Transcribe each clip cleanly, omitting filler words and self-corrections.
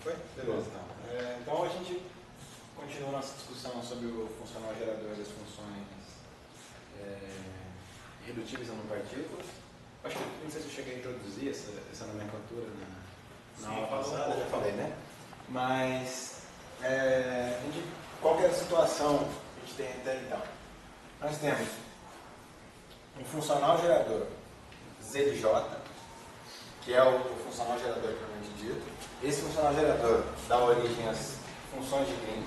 Foi? Beleza, então. Então a gente continua nossa discussão sobre o funcional gerador das funções irredutíveis a partículas. Acho que não sei se eu cheguei a introduzir essa nomenclatura na aula passada, já falei, né? Mas qual que é a situação que a gente tem até então? Nós temos um funcional gerador Z de J, que é o funcional gerador propriamente dito. Esse funcional gerador dá origem às funções de Green.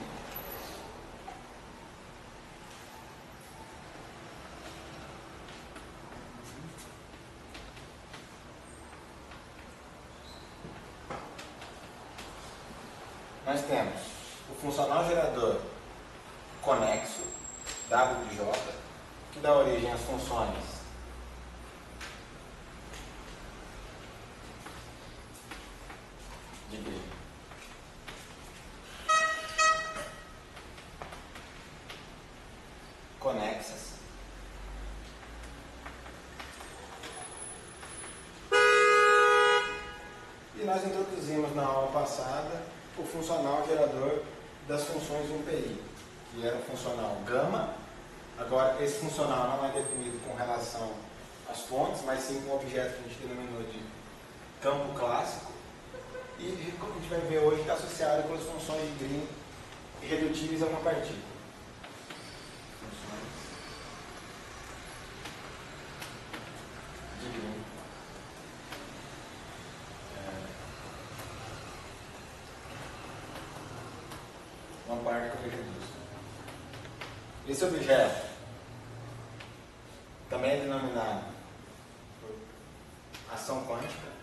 Nós temos o funcional gerador conexo, W de J, que dá origem às funções de Green. Conexas. E nós introduzimos na aula passada o funcional gerador das funções de um PI, que era o funcional gama. Agora, esse funcional não é definido com relação às fontes, mas sim com um objeto que a gente denominou de campo clássico. E como a gente vai ver hoje, está associado com as funções de Green irredutíveis a uma partícula. Funções de Green. Uma partícula irredutível. Esse objeto também é denominado por ação quântica.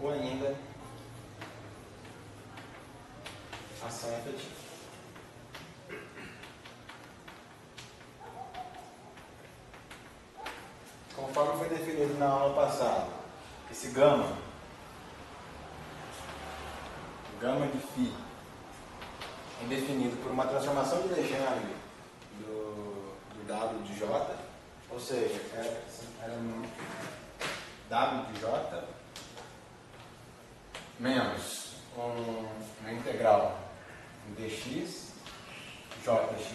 Ou ainda ação efetiva. Conforme foi definido na aula passada, esse gama de φ, é definido por uma transformação de Legendre do W de J, ou seja, era um W de J menos uma integral em dx, jx,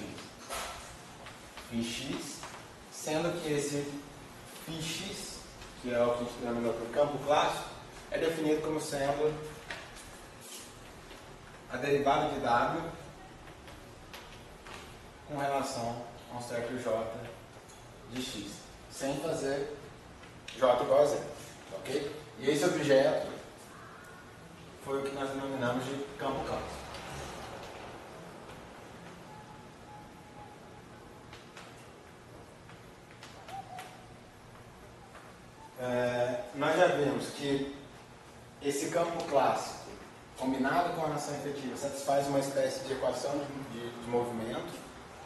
φx, sendo que esse φx, que é o que a gente denominou por campo clássico, é definido como sendo a derivada de W com relação a um certo J de x, sem fazer J igual a zero, ok? E esse objeto foi o que nós denominamos de campo clássico. Nós já vimos que esse campo clássico, combinado com a ação efetiva, satisfaz uma espécie de equação de movimento,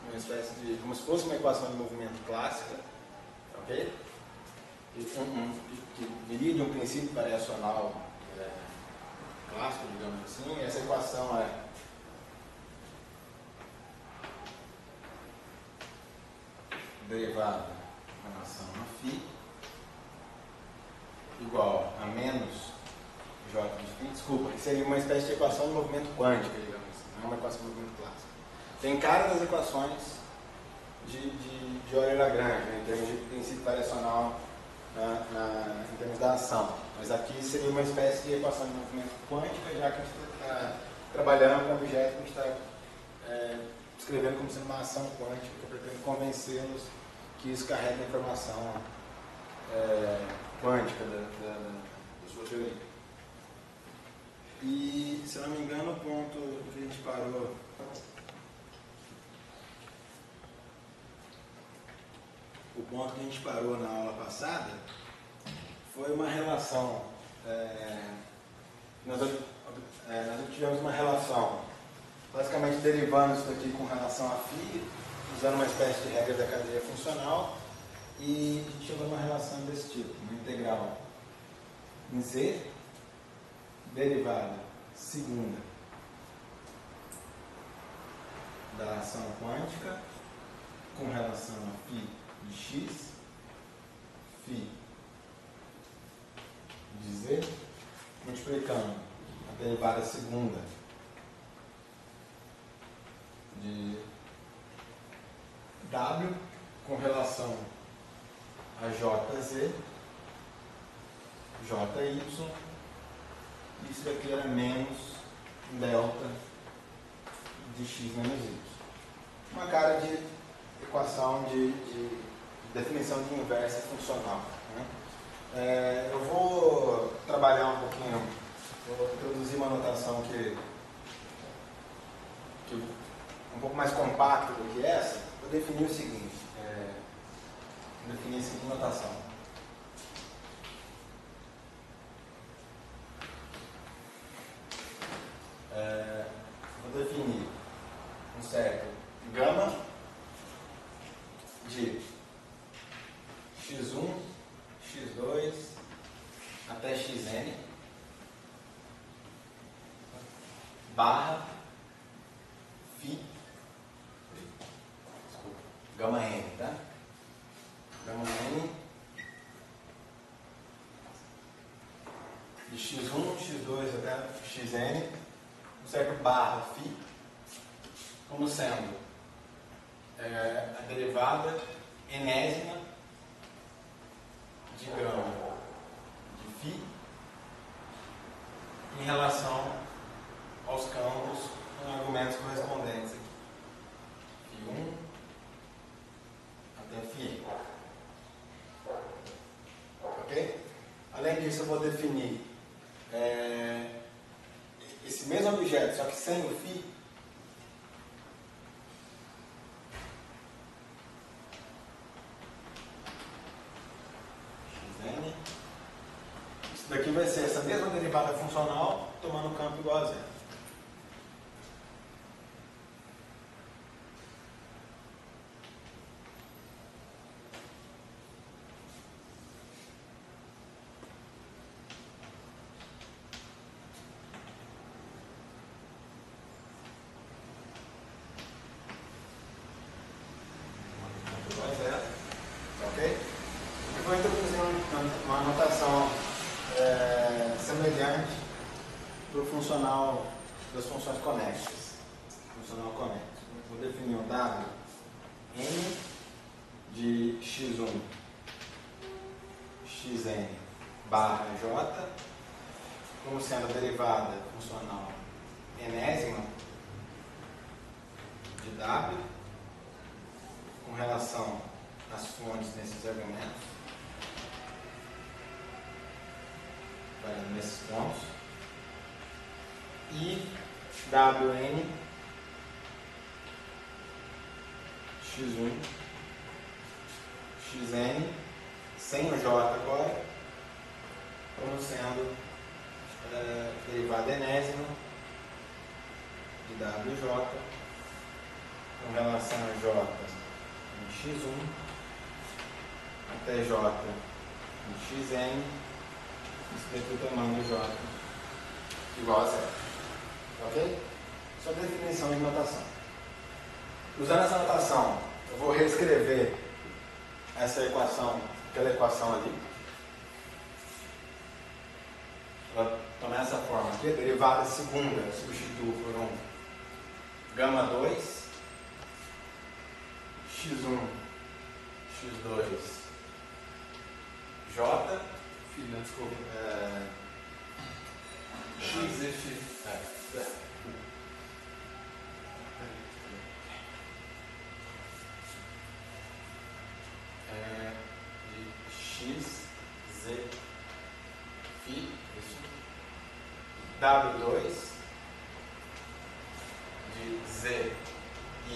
uma espécie de, como se fosse uma equação de movimento clássica, ok? Que viria de um princípio variacional clássico, digamos assim. Essa equação é derivada em relação a φ igual a menos J de φ, desculpa, que seria uma espécie de equação de movimento quântica, digamos assim, não é uma equação de movimento clássico. Tem cara das equações de Euler-Lagrange, né, em termos de princípio variacional em termos da ação. Mas aqui seria uma espécie de equação de movimento quântica, já que a gente está trabalhando com um objeto que a gente está descrevendo como sendo uma ação quântica, que eu pretendo convencê-los que isso carrega informação quântica da sua teoria. E, se eu não me engano, o ponto que a gente parou na aula passada foi uma relação. Nós obtivemos uma relação, basicamente derivando isso daqui com relação a φ, usando uma espécie de regra da cadeia funcional, e a gente chegou a uma relação desse tipo, uma integral em Z, derivada segunda da ação quântica com relação a φ de x, φ de z, multiplicando a derivada segunda de w com relação a jz, jy, isso daqui era menos delta de x menos y. Uma cara de equação de definição de inversa funcional, né? Eu vou trabalhar um pouquinho, vou introduzir uma notação que um pouco mais compacta do que essa. Vou definir o seguinte, vou definir a seguinte notação. Vou definir um certo gama de x1, x2 até xn barra gama n, tá? Gama n de x1, x2 até xn, um certo barra φ, como sendo a derivada enésima de grama de φ em relação aos campos com argumentos correspondentes aqui. φ1 até φ. Ok? Além disso, eu vou definir esse mesmo objeto, só que sem o φ. Xn. Isso daqui vai ser essa mesma derivada funcional tomando campo igual a zero. Vou introduzir uma notação semelhante para o funcional das funções conexas. Funcional conexo. Vou definir um W n de x1, xn barra j como sendo a derivada funcional enésima de W com relação às fontes nesses argumentos, nesses pontos, e Wn x1, xn, sem o j agora, como sendo derivada enésima de Wj com relação a j em x1 até j em xn, isso daqui tomando j igual a zero. Ok? Só definição de notação. Usando essa notação, eu vou reescrever essa equação, aquela equação ali. Ela toma essa forma aqui, a derivada segunda eu substituo por um gama 2, x1, x2, j, desculpa, x e x. De x, z, φ, isso. W2 de z, y,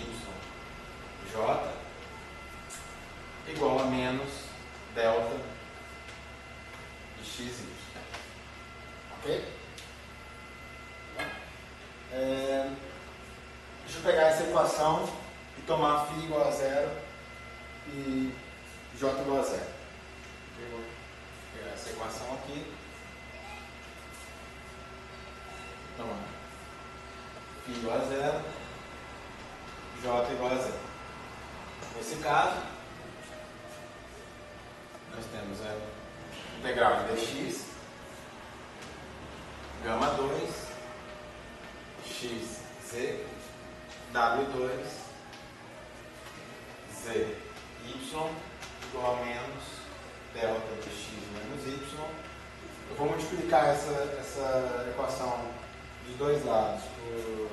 j igual a menos delta de x, y. Ok? Deixa eu pegar essa equação e tomar φ igual a zero e j igual a zero. Eu vou pegar essa equação aqui. Tomar φ igual a zero, j igual a zero. Nesse caso, nós temos a integral de dx, gama 2, x, z, w2, z, y, igual a menos delta de x menos y. Eu vou multiplicar essa equação dos dois lados por...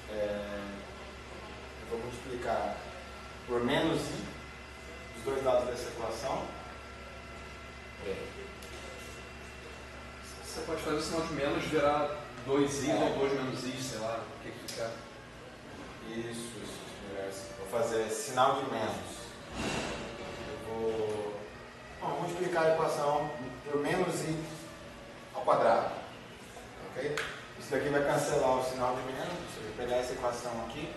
eu vou multiplicar por menos i, os dois lados dessa equação. Você pode fazer o sinal de menos virar 2i ou 2 menos i, sei lá, o que fica. Isso. Vou fazer sinal de menos. Eu vou multiplicar a equação por menos i ao quadrado. Ok? Isso daqui vai cancelar o sinal de menos. Você vai pegar essa equação aqui,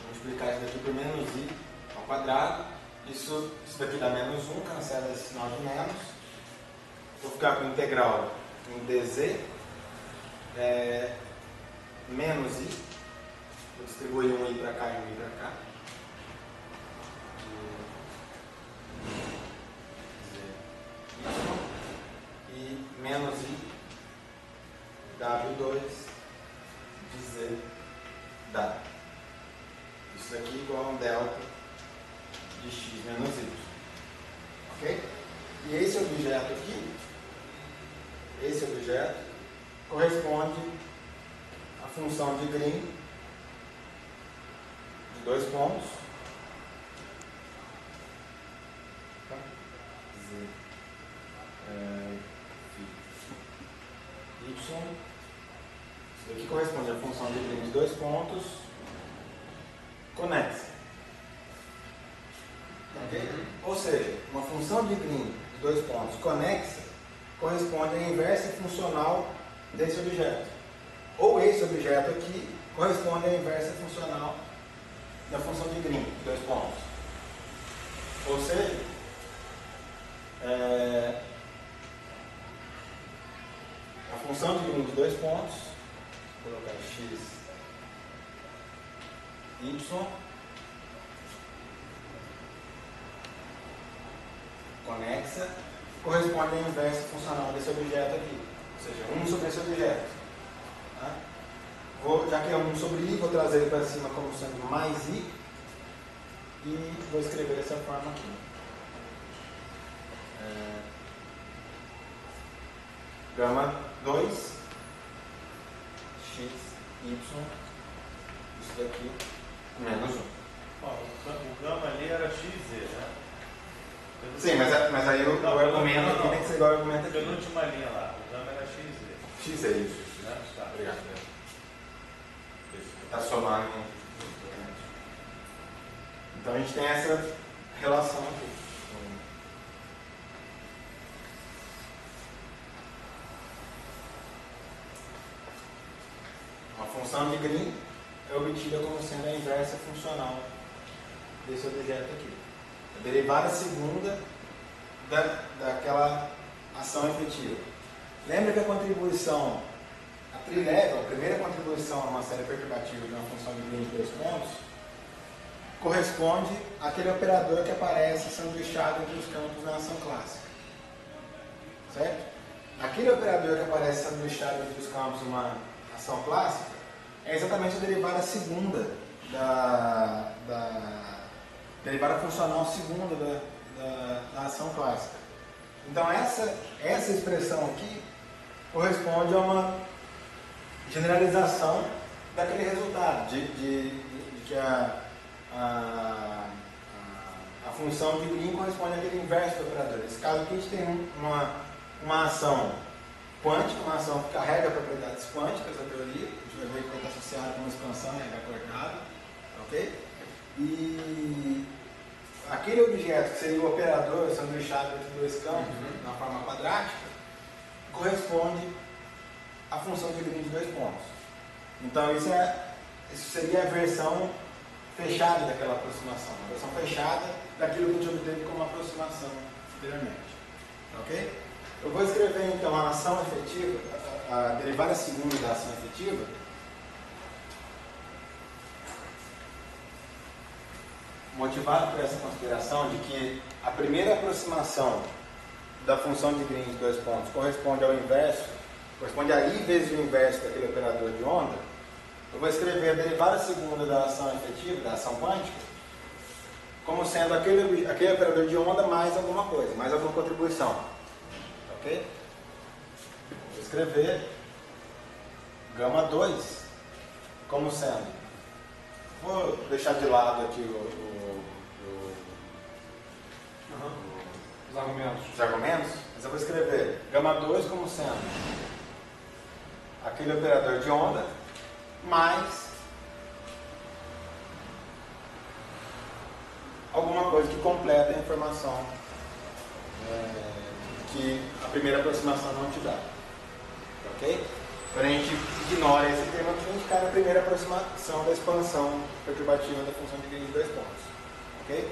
multiplicar isso daqui por menos i ao quadrado. Isso daqui dá menos 1, cancela esse sinal de menos. Vou ficar com integral em dz menos i. Vou distribuir um i para cá e um i para cá. E menos i w2 de z dá. Isso daqui é igual a um delta de x menos y. Ok? E esse objeto aqui, corresponde à função de Green de dois pontos. Z, y. Isso daqui corresponde à função de Green de dois pontos conexa. Okay? Ou seja, uma função de Green de dois pontos conexa corresponde à inversa funcional desse objeto. Ou esse objeto aqui corresponde à inversa funcional da função de Green de dois pontos. Ou seja, a função de Green de dois pontos, vou colocar x, y, conexa, corresponde à inversa funcional desse objeto aqui, ou seja, 1 sobre esse objeto. Tá? Já que é 1 sobre i, vou trazer ele para cima como sendo mais i e vou escrever dessa forma aqui. Gama 2, x, y, isso daqui, menos 1. O gama ali era x, né? Sim, mas aí o argumento aqui tem que ser igual ao argumento aqui. Penúltima linha lá, o gama era x. X é isso. Né? Tá. Obrigado. Está somando. Então a gente tem essa relação aqui. Uma função de Green é obtida como sendo a inversa funcional desse objeto aqui. A derivada segunda daquela ação efetiva. Lembra que a contribuição, a trilevel, a primeira contribuição a uma série perturbativa de uma função de Green de dois pontos, corresponde àquele operador que aparece sanduichado entre os campos na ação clássica. Certo? Aquele operador que aparece sanduichado entre os campos numa ação clássica é exatamente a derivada segunda derivada funcional segunda da ação clássica. Então essa expressão aqui corresponde a uma generalização daquele resultado, de que a função de Green corresponde àquele inverso do operador. Nesse caso aqui a gente tem uma ação quântica, uma ação que carrega propriedades quânticas da teoria, a gente vai ver que está associada com uma expansão em H coordenada, ok? E aquele objeto que seria o operador sanduichado entre dois campos, na forma quadrática, corresponde à função de Green de dois pontos. Então isso seria a versão fechada daquela aproximação, a versão fechada daquilo que a gente obteve como aproximação anteriormente. Ok? Eu vou escrever então a ação efetiva, a derivada segunda da ação efetiva, motivado por essa consideração de que a primeira aproximação da função de Green de 2 pontos corresponde ao inverso, corresponde a I vezes o inverso daquele operador de onda, eu vou escrever a derivada segunda da ação efetiva, da ação quântica, como sendo aquele operador de onda mais alguma coisa, mais alguma contribuição. Ok? Vou escrever gama 2 como sendo, vou deixar de lado aqui os argumentos, mas eu vou escrever gama 2 como sendo aquele operador de onda mais alguma coisa que completa a informação que a primeira aproximação não te dá. Ok? Quando a gente ignora esse termo aqui, a gente cai na primeira aproximação da expansão perturbativa da função de Green de 2 pontos. Ok?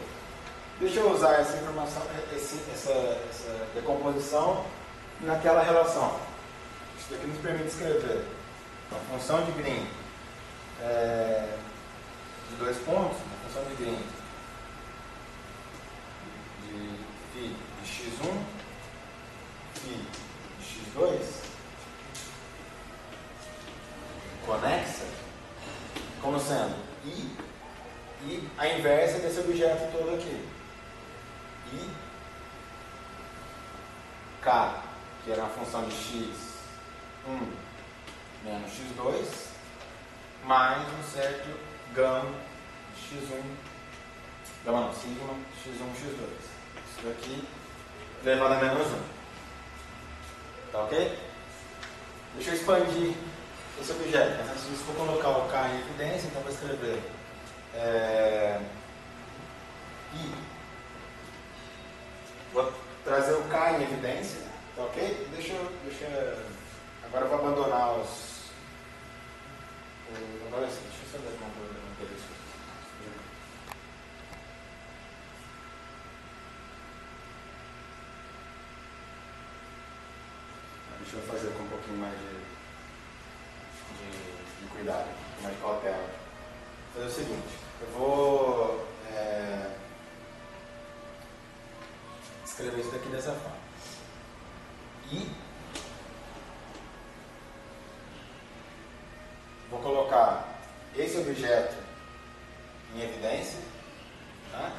Deixa eu usar essa informação, essa decomposição naquela relação. Isso daqui nos permite escrever a função de Green de 2 pontos, a função de Green de φ de x1, φ de x2, conexa, como sendo I a inversa desse objeto todo aqui. I, K, que era uma função de x1 menos x2, mais um certo gama de x1, gama não, sigma x1, x2. Isso daqui elevado a menos 1. Tá ok? Deixa eu expandir esse objeto. Mas antes disso, vou colocar o K em evidência, então vou escrever I. Vou trazer o K em evidência, tá ok? Agora eu vou abandonar os. Agora sim, deixa eu só ver como eu vou manter isso. Deixa eu fazer com um pouquinho mais de cuidado, mais de cautela. Vou fazer o seguinte, eu vou escrever isso daqui dessa forma. E vou colocar esse objeto em evidência, tá?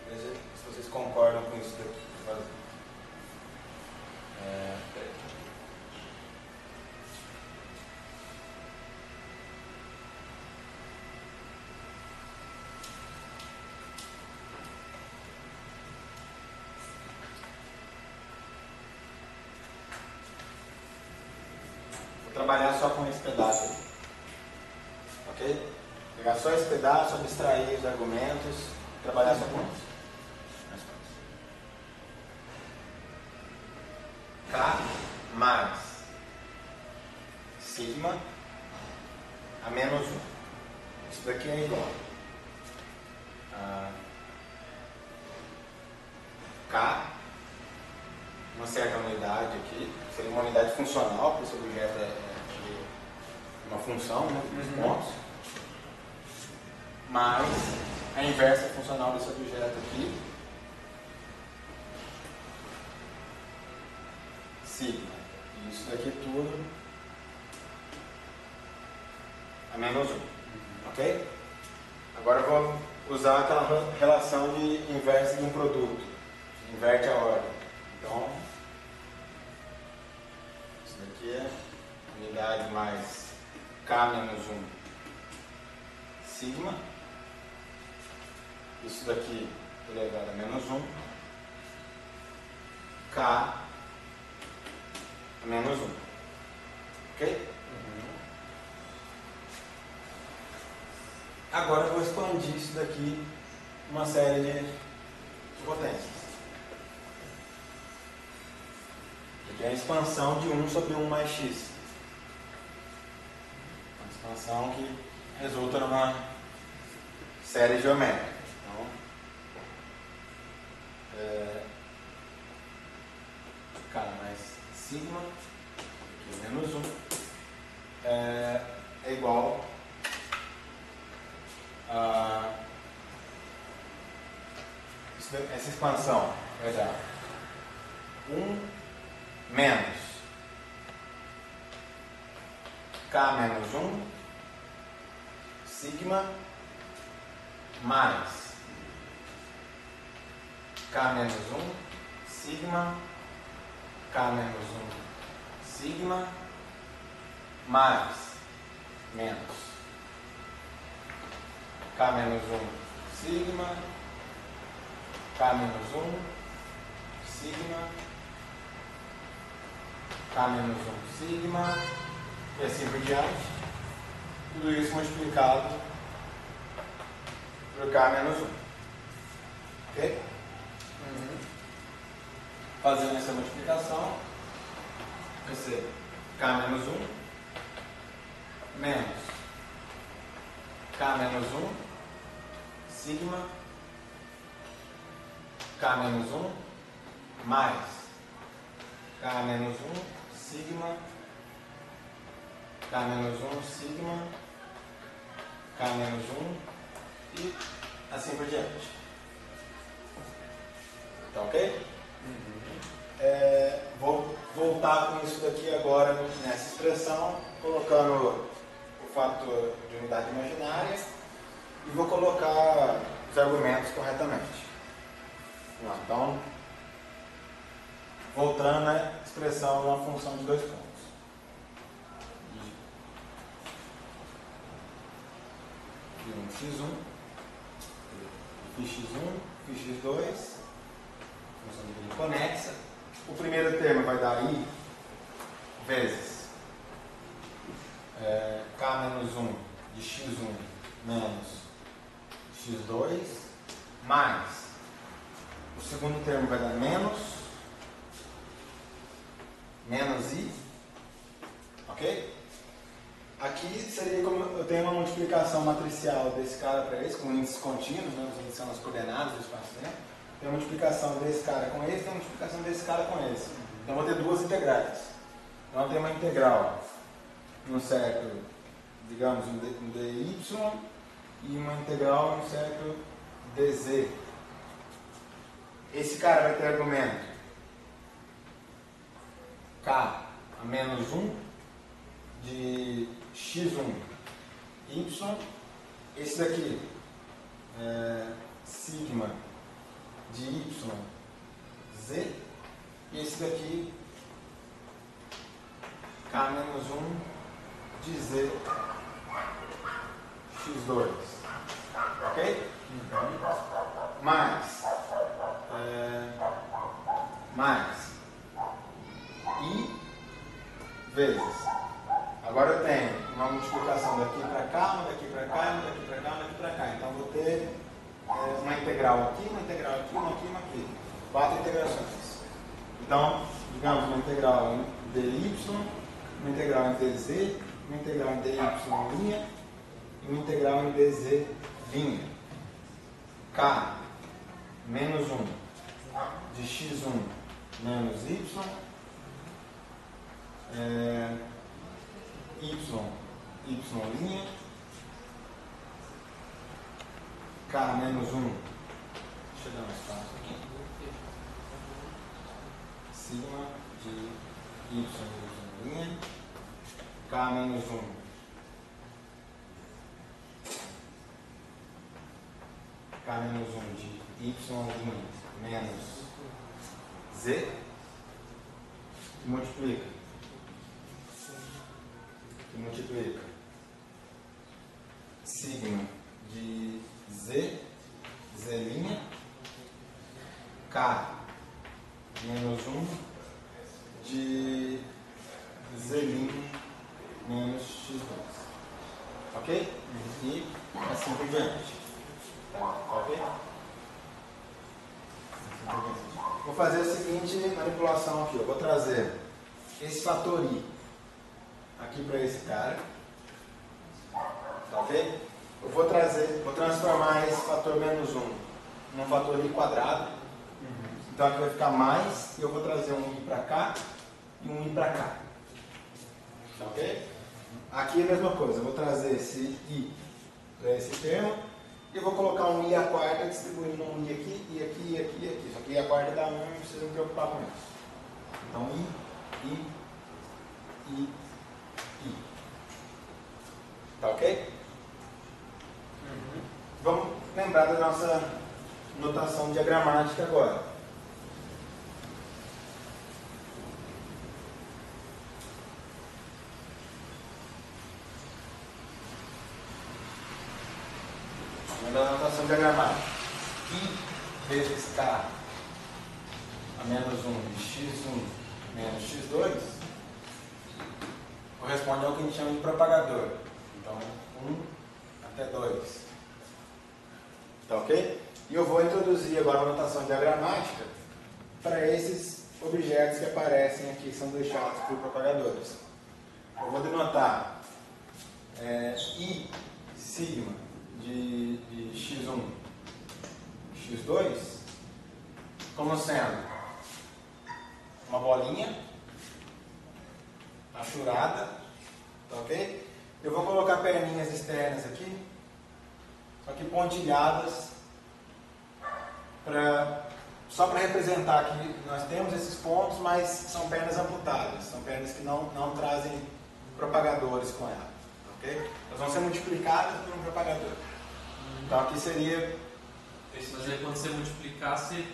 Veja se vocês concordam com isso daqui. Trabalhar só com esse pedaço aqui, ok? Pegar só esse pedaço, abstrair os argumentos, trabalhar só com isso. Mais fácil. K mais sigma a menos 1. Isso daqui é igual a K, uma certa unidade aqui, seria uma unidade funcional, porque esse objeto é uma função, né, dos pontos, mais a inversa funcional desse objeto aqui, sigma. E isso daqui tudo a menos 1. Ok? Agora eu vou usar aquela relação de inversa de um produto. Inverte a ordem. Então, isso daqui é unidade mais K menos 1 sigma. Isso daqui elevado a menos 1 K a menos 1. Ok? Agora eu vou expandir isso daqui uma série de potências. Aqui é a expansão de 1 sobre 1 mais x. Uma expansão que resulta numa série geométrica. Então, K mais sigma, aqui menos 1, é igual a essa expansão vai dar 1 menos K menos 1 sigma mais K menos 1 sigma K menos 1 sigma mais menos K menos 1 sigma K menos 1 sigma K menos 1 sigma e assim por diante. Tudo isso multiplicado por K menos 1. Ok? Fazendo essa multiplicação, vai ser K menos 1 menos K menos 1 sigma K menos 1 mais K menos 1 sigma K menos 1 sigma K menos 1 e assim por diante. Tá ok? Vou voltar com isso daqui agora nessa expressão, colocando o fator de unidade imaginária e vou colocar os argumentos corretamente. Então, voltando à expressão de uma função de 2 pontos. x1, x1, x2, função de grilo conexa. O primeiro termo vai dar i vezes k menos 1 de x1 menos x2 mais o segundo termo vai dar menos i, ok? Aqui seria como eu tenho uma multiplicação matricial desse cara para esse, com índices contínuos, né? Os índices são as coordenadas do espaço-tempo. Tem uma multiplicação desse cara com esse, tem uma multiplicação desse cara com esse. Então eu vou ter duas integrais. Então eu tenho uma integral num certo, digamos, um dy e uma integral num certo dz. Esse cara vai ter argumento k a menos 1 de x1 y. Esse daqui é sigma de y z. E esse daqui k menos 1 de z x2. Ok? Mais i vezes. Agora eu tenho uma multiplicação daqui para cá, uma daqui para cá, uma daqui para cá, uma daqui para cá. Então eu vou ter uma integral aqui, uma integral aqui, uma aqui, uma aqui. 4 integrações. Então, digamos, uma integral em dy, uma integral em dz, uma integral em dy linha e uma integral em dz linha. K menos 1 de x1 menos y, y linha, K menos 1, deixa eu dar mais fácil aqui, sigma de y linha, K menos 1 K menos 1 de y linha menos z, que multiplica sigma de z linha, k menos 1 de z linha menos x2. Ok? E assim por diante. Ok? Vou fazer a seguinte manipulação aqui. Eu vou trazer esse fator i aqui para esse cara. Ok? Eu vou transformar esse fator menos 1 num fator i quadrado. Então aqui vai ficar mais, e eu vou trazer um i para cá e um i para cá. Ok? Aqui é a mesma coisa, eu vou trazer esse i para esse termo e eu vou colocar um i e a quarta distribuindo um I aqui, I aqui, I aqui, I aqui. Só que a quarta dá 1, não precisa me preocupar com isso. Então I. Tá ok? Vamos lembrar da nossa notação diagramática agora. Da notação diagramática. I vezes K a menos 1 de x1 menos x2 corresponde ao que a gente chama de propagador. Então, 1 até 2. Tá ok? E eu vou introduzir agora a notação diagramática para esses objetos que aparecem aqui, que são deixados por propagadores. Eu vou denotar I sigma de x1, x2, como sendo uma bolinha achurada, tá ok? Eu vou colocar perninhas externas aqui, só que pontilhadas, só para representar que nós temos esses pontos, mas são pernas amputadas, são pernas que não trazem propagadores com ela, ok? Elas vão ser multiplicadas por um propagador. Então aqui seria... Mas aí quando você multiplicar, você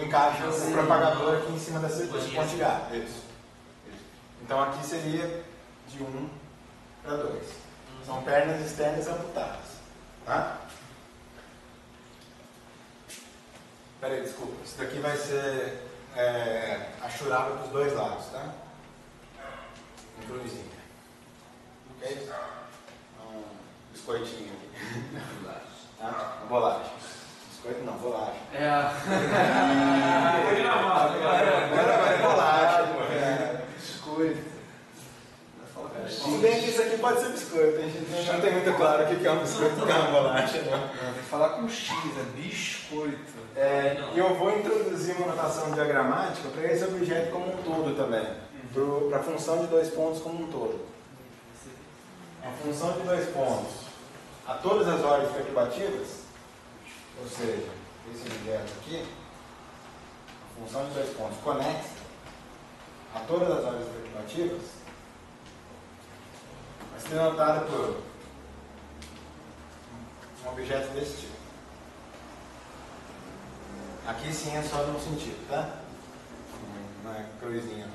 encaixa o propagador aqui em cima desse pontilhado. Isso. Então aqui seria de 1 para 2. São pernas externas amputadas. Tá? Espera aí, desculpa. Isso daqui vai ser achurado para os dois lados, tá? Um cruzinho. Ok? Um biscoitinho aqui. Tá? Bolacha. Biscoito não, bolacha. Agora é bolacha. Biscoito. Se bem que isso aqui pode ser biscoito, a gente não tem muito claro o que é um biscoito e o que é uma bolacha. Não. Tem que falar com X, é biscoito. E eu vou introduzir uma notação diagramática para esse objeto como um todo também. Para a função de 2 pontos como um todo. A função de 2 pontos a todas as ordens perturbativas, ou seja, esse objeto aqui, a função de 2 pontos conexa a todas as ordens perturbativas, vai ser denotada por um objeto desse tipo. Aqui sim é só num sentido, tá? Não é cruzinha.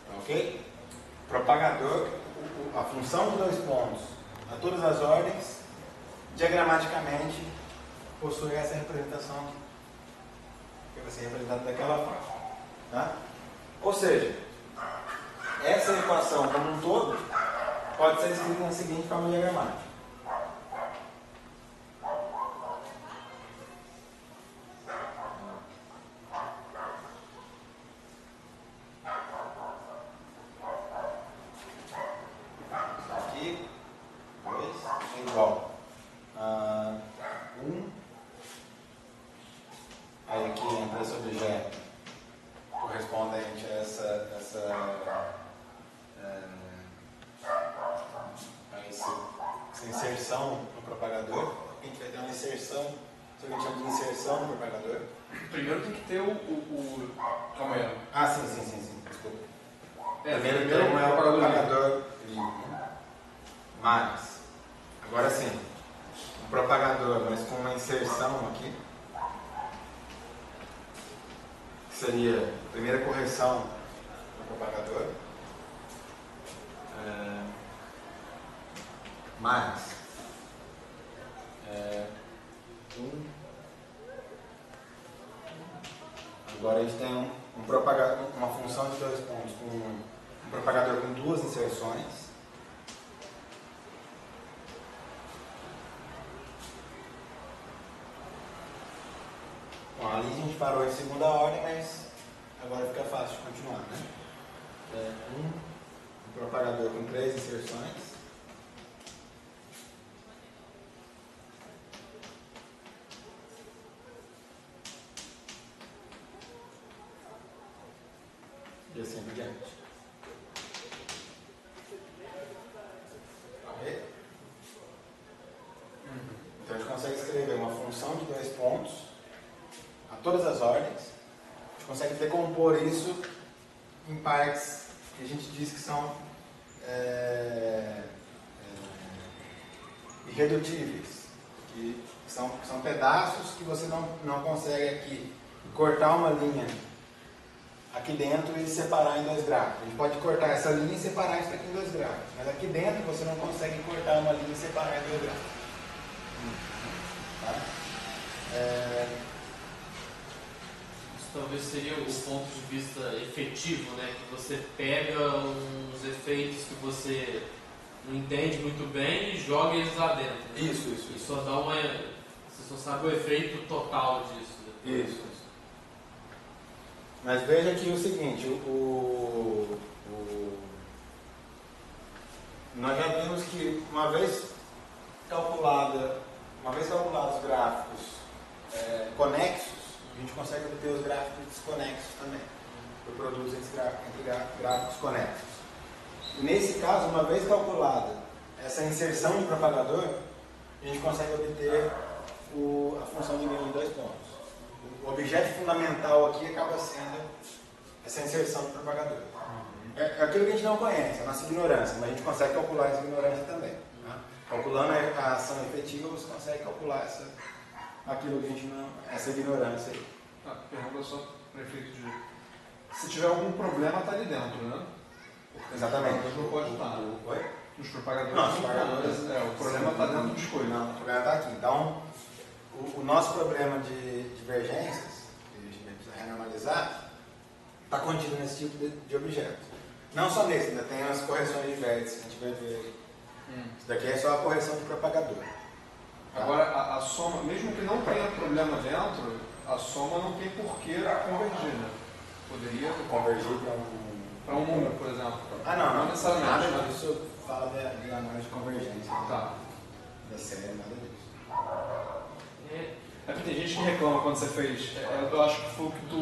Tá ok? Propagador, a função de 2 pontos a todas as ordens, diagramaticamente, possui essa representação que vai ser representada daquela forma. Tá? Ou seja, essa equação como um todo pode ser escrita na seguinte forma diagramática. Primeiro tem que ter Calma aí. Sim. Desculpa. Primeiro é o propagador livre. Mas, agora sim, um propagador, mas com uma inserção aqui, que seria a primeira correção do propagador, mais agora a gente tem um propagador, uma função de 2 pontos com um propagador com 2 inserções. Bom, ali a gente parou em segunda ordem, mas agora fica fácil de continuar, né? Um propagador com 3 inserções. E assim por diante. Ok? Então a gente função de 2 pontos a todas as ordens. A gente consegue decompor isso em partes que a gente diz que são irredutíveis, que são pedaços que você não consegue aqui cortar uma linha aqui dentro e separar em 2 gráficos. A gente pode cortar essa linha e separar isso aqui em 2 gráficos, mas aqui dentro você não consegue cortar uma linha e separar em 2 gráficos. Tá? Isso talvez seria o ponto de vista efetivo, né? Que você pega uns efeitos que você não entende muito bem e joga eles lá dentro. Né? Isso. E só dá você só sabe o efeito total disso. Depois. Isso. Mas veja aqui o seguinte, nós já vimos que uma vez calculados os gráficos conexos, a gente consegue obter os gráficos desconexos também, por produtos entre gráficos conexos. E nesse caso, uma vez calculada essa inserção de propagador, a gente consegue obter a função de ganho em 2 pontos. O objeto fundamental aqui acaba sendo essa inserção de propagador. É aquilo que a gente não conhece, a nossa ignorância, mas a gente consegue calcular essa ignorância também. Tá? Calculando a ação efetiva, você consegue calcular aquilo que a gente não. Essa ignorância aí. Pergunta só para efeito de. Se tiver algum problema, está ali dentro, né? Exatamente. Não pode estar. Oi? Os propagadores. Não, os propagadores. O problema está dentro dos coisas. Não, o problema está aqui. Então, o nosso problema de divergências, que a gente precisa renormalizar, está contido nesse tipo de objeto. Não só nesse, ainda tem as correções de vértices que a gente vai ver. Isso daqui é só a correção de propagador. Tá? Agora, a soma, mesmo que não tenha problema dentro, a soma não tem por que convergir, né? Poderia Convergir para um número, por exemplo. Não necessariamente. Nada Né? disso fala de análise de convergência. Tá. Da série, nada disso. É porque tem gente que reclama quando você fez. Eu acho que foi o que tu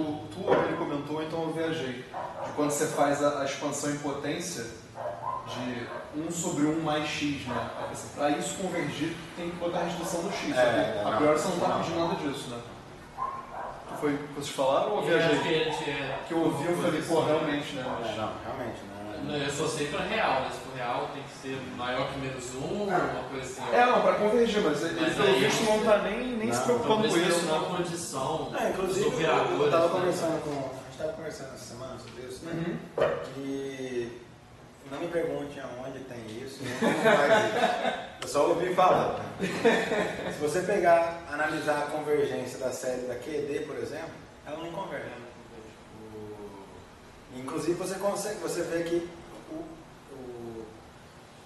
ou ele comentou, então eu viajei. De quando você faz a expansão em potência de 1 sobre 1 mais x, né? Para isso convergir, tem que botar a restrição do x. A priori você não está pedindo nada disso, né? Foi o que vocês falaram ou eu viajei? Que eu ouvi, eu falei, pô, realmente, né? Não, realmente. Não. Eu sou sempre real, né? Se for real tem que ser maior que -1, uma coisa assim. Não, para convergir, mas ele pelo visto não está nem se preocupando com isso, né? né? Uma condição. Inclusive, dos operadores, eu estava né? conversando com. A gente estava conversando essa semana sobre isso, né? Que não me pergunte aonde tem isso, nem como faz isso. Eu só ouvi falar. Se você analisar a convergência da série da QED, por exemplo, ela não converge. Inclusive você vê que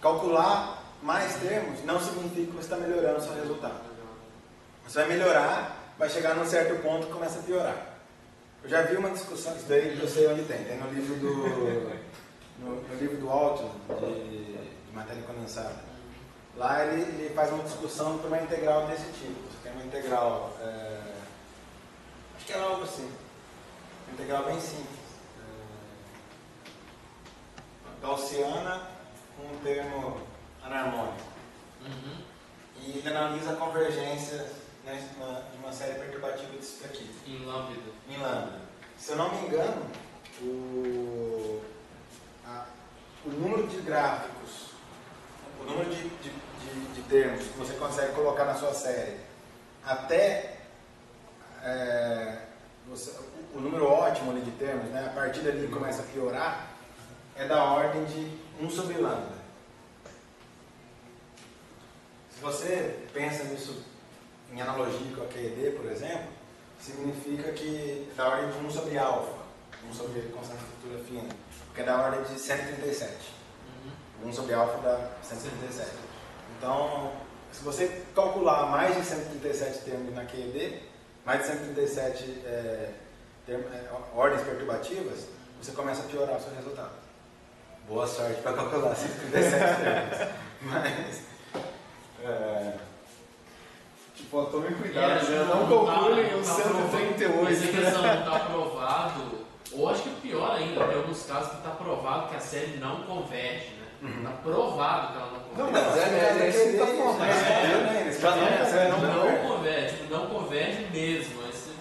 calcular mais termos não significa que você está melhorando o seu resultado. Você vai melhorar, vai chegar num certo ponto e começa a piorar. Eu já vi uma discussão, isso daí eu sei onde tem no livro no livro do Alto, de matéria condensada. Lá ele faz uma discussão para uma integral desse tipo. Você tem uma integral, acho que era algo assim, uma integral bem simples. Gaussiana com um termo anarmônico. E ele analisa a convergência de uma série perturbativa disso daqui. Em lambda. Se eu não me engano, o número de gráficos, o número de termos que você consegue colocar na sua série até o número ótimo ali de termos, né, a partir dali começa a piorar, é da ordem de 1 sobre lambda. Se você pensa nisso em analogia com a QED, por exemplo, significa que é da ordem de 1 sobre alfa, 1 sobre constante de estrutura fina, que é da ordem de 137. 1 sobre alfa dá 137. Então, se você calcular mais de 137 termos na QED, mais de 137 ordens perturbativas, você começa a piorar o seu resultado. Boa sorte para calcular 137 termos. Mas... Tipo, tomem cuidado, né? Não calculem o 138. Essa questão não está provado, ou acho que pior ainda, tem alguns casos que está provado que a série não converge, né? Está provado que ela não converge. Não, mas é isso que está falando. Não converge, tipo, não mesmo. Aí você...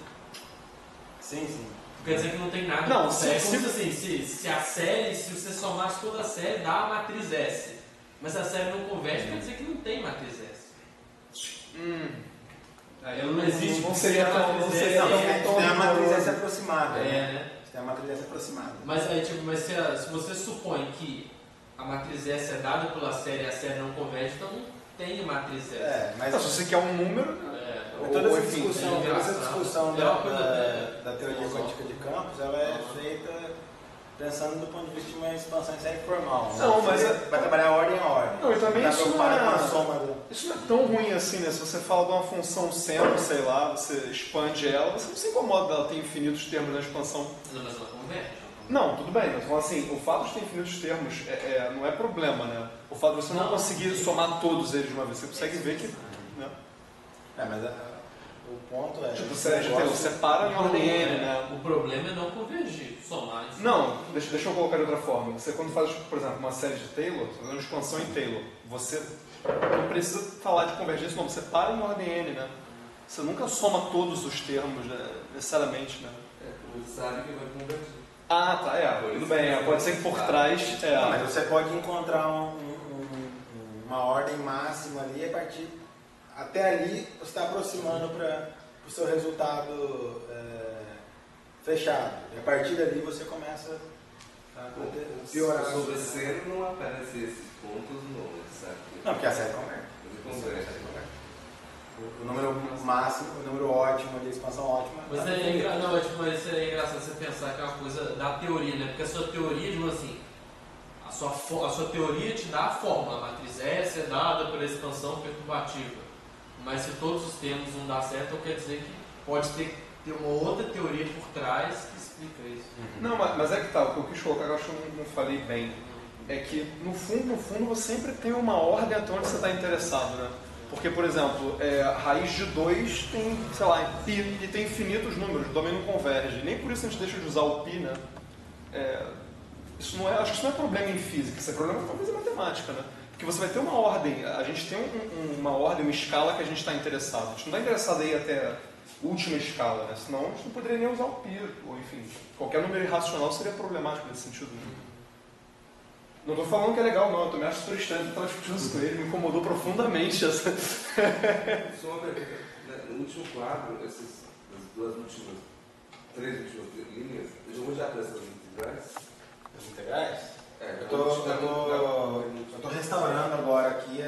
Sim. Quer dizer que não tem nada. Não, é se- como assim, se a série, se você somasse toda a série, dá a matriz S. Mas se a série não converge, quer dizer que não tem matriz S. Aí Não existe não seria tão, não seria Não, tão tem a matriz rigoroso. S aproximada. Né? Tem a matriz S aproximada. Mas aí, tipo, se você supõe que a matriz S é dada pela série e a série não converge, então não tem matriz S. Mas Não, se você quer um número, toda ou, essa enfim, discussão, é toda essa engraçado. discussão É uma coisa, da teoria quântica de campos, ela é feita pensando do ponto de vista de uma expansão em série formal. Não, Você mas vai trabalhar ordem a ordem. Não, e também Tá isso preocupado não é- com a soma isso não é tão ruim assim, né? Se você fala de uma função seno, sei lá, você expande ela, você não se incomoda dela ter infinitos termos na expansão. Não, mas ela converge. Não, tudo bem, mas assim, o fato de ter infinitos termos não é problema, né? O fato de você não conseguir somar todos eles de uma vez, você consegue ver que... Né? mas o ponto é... Tipo, série de Taylor, separa em ordem N, né? O problema é não convergir, somar. Não, deixa eu colocar de outra forma. Você quando faz, por exemplo, uma série de Taylor, fazendo uma expansão em Taylor, você não precisa falar de convergência, não, você para em ordem N, né? Você nunca soma todos os termos, né, necessariamente, né? Você sabe que vai convergir. Ah, tá, tudo bem, pode ser que por trás... Não, mas você pode encontrar uma ordem máxima ali, a partir... Até ali você está aproximando para o seu resultado fechado. E a partir dali você começa a piorar. Sobre ser não aparece esses pontos não, sabe? Não, porque a série converte. Converge. O número máximo, o número ótimo de expansão ótima. Mas tá é, definido. mas é engraçado você pensar que é uma coisa da teoria, né? Porque a sua teoria, tipo assim, a sua teoria te dá a fórmula, a matriz S é dada pela expansão perturbativa. Mas se todos os termos não dá certo, então quer dizer que pode ter uma outra teoria por trás que explica isso. Não, mas é que tá, o que eu quis colocar, eu acho que eu não falei bem, é que no fundo você sempre tem uma ordem até onde você está interessado, né? Porque, por exemplo, raiz de 2 tem, sei lá, π, e tem infinitos números, o domínio não converge. Nem por isso a gente deixa de usar o π, né? Isso não é, acho que isso não é problema em física, isso é problema talvez em matemática, né? Porque você vai ter uma ordem, a gente tem uma ordem, uma escala que a gente está interessado. A gente não está interessado aí até a última escala, né? Senão a gente não poderia nem usar o π, ou enfim, qualquer número irracional seria problemático nesse sentido, né? Não estou falando que é legal, não. Eu também acho super estranho estar discutindo isso com ele. Me incomodou profundamente essa... Só uma pergunta. No último quadro, as três últimas linhas, eu já vou já para essas integrais? As integrais? Eu Eu tô restaurando agora aqui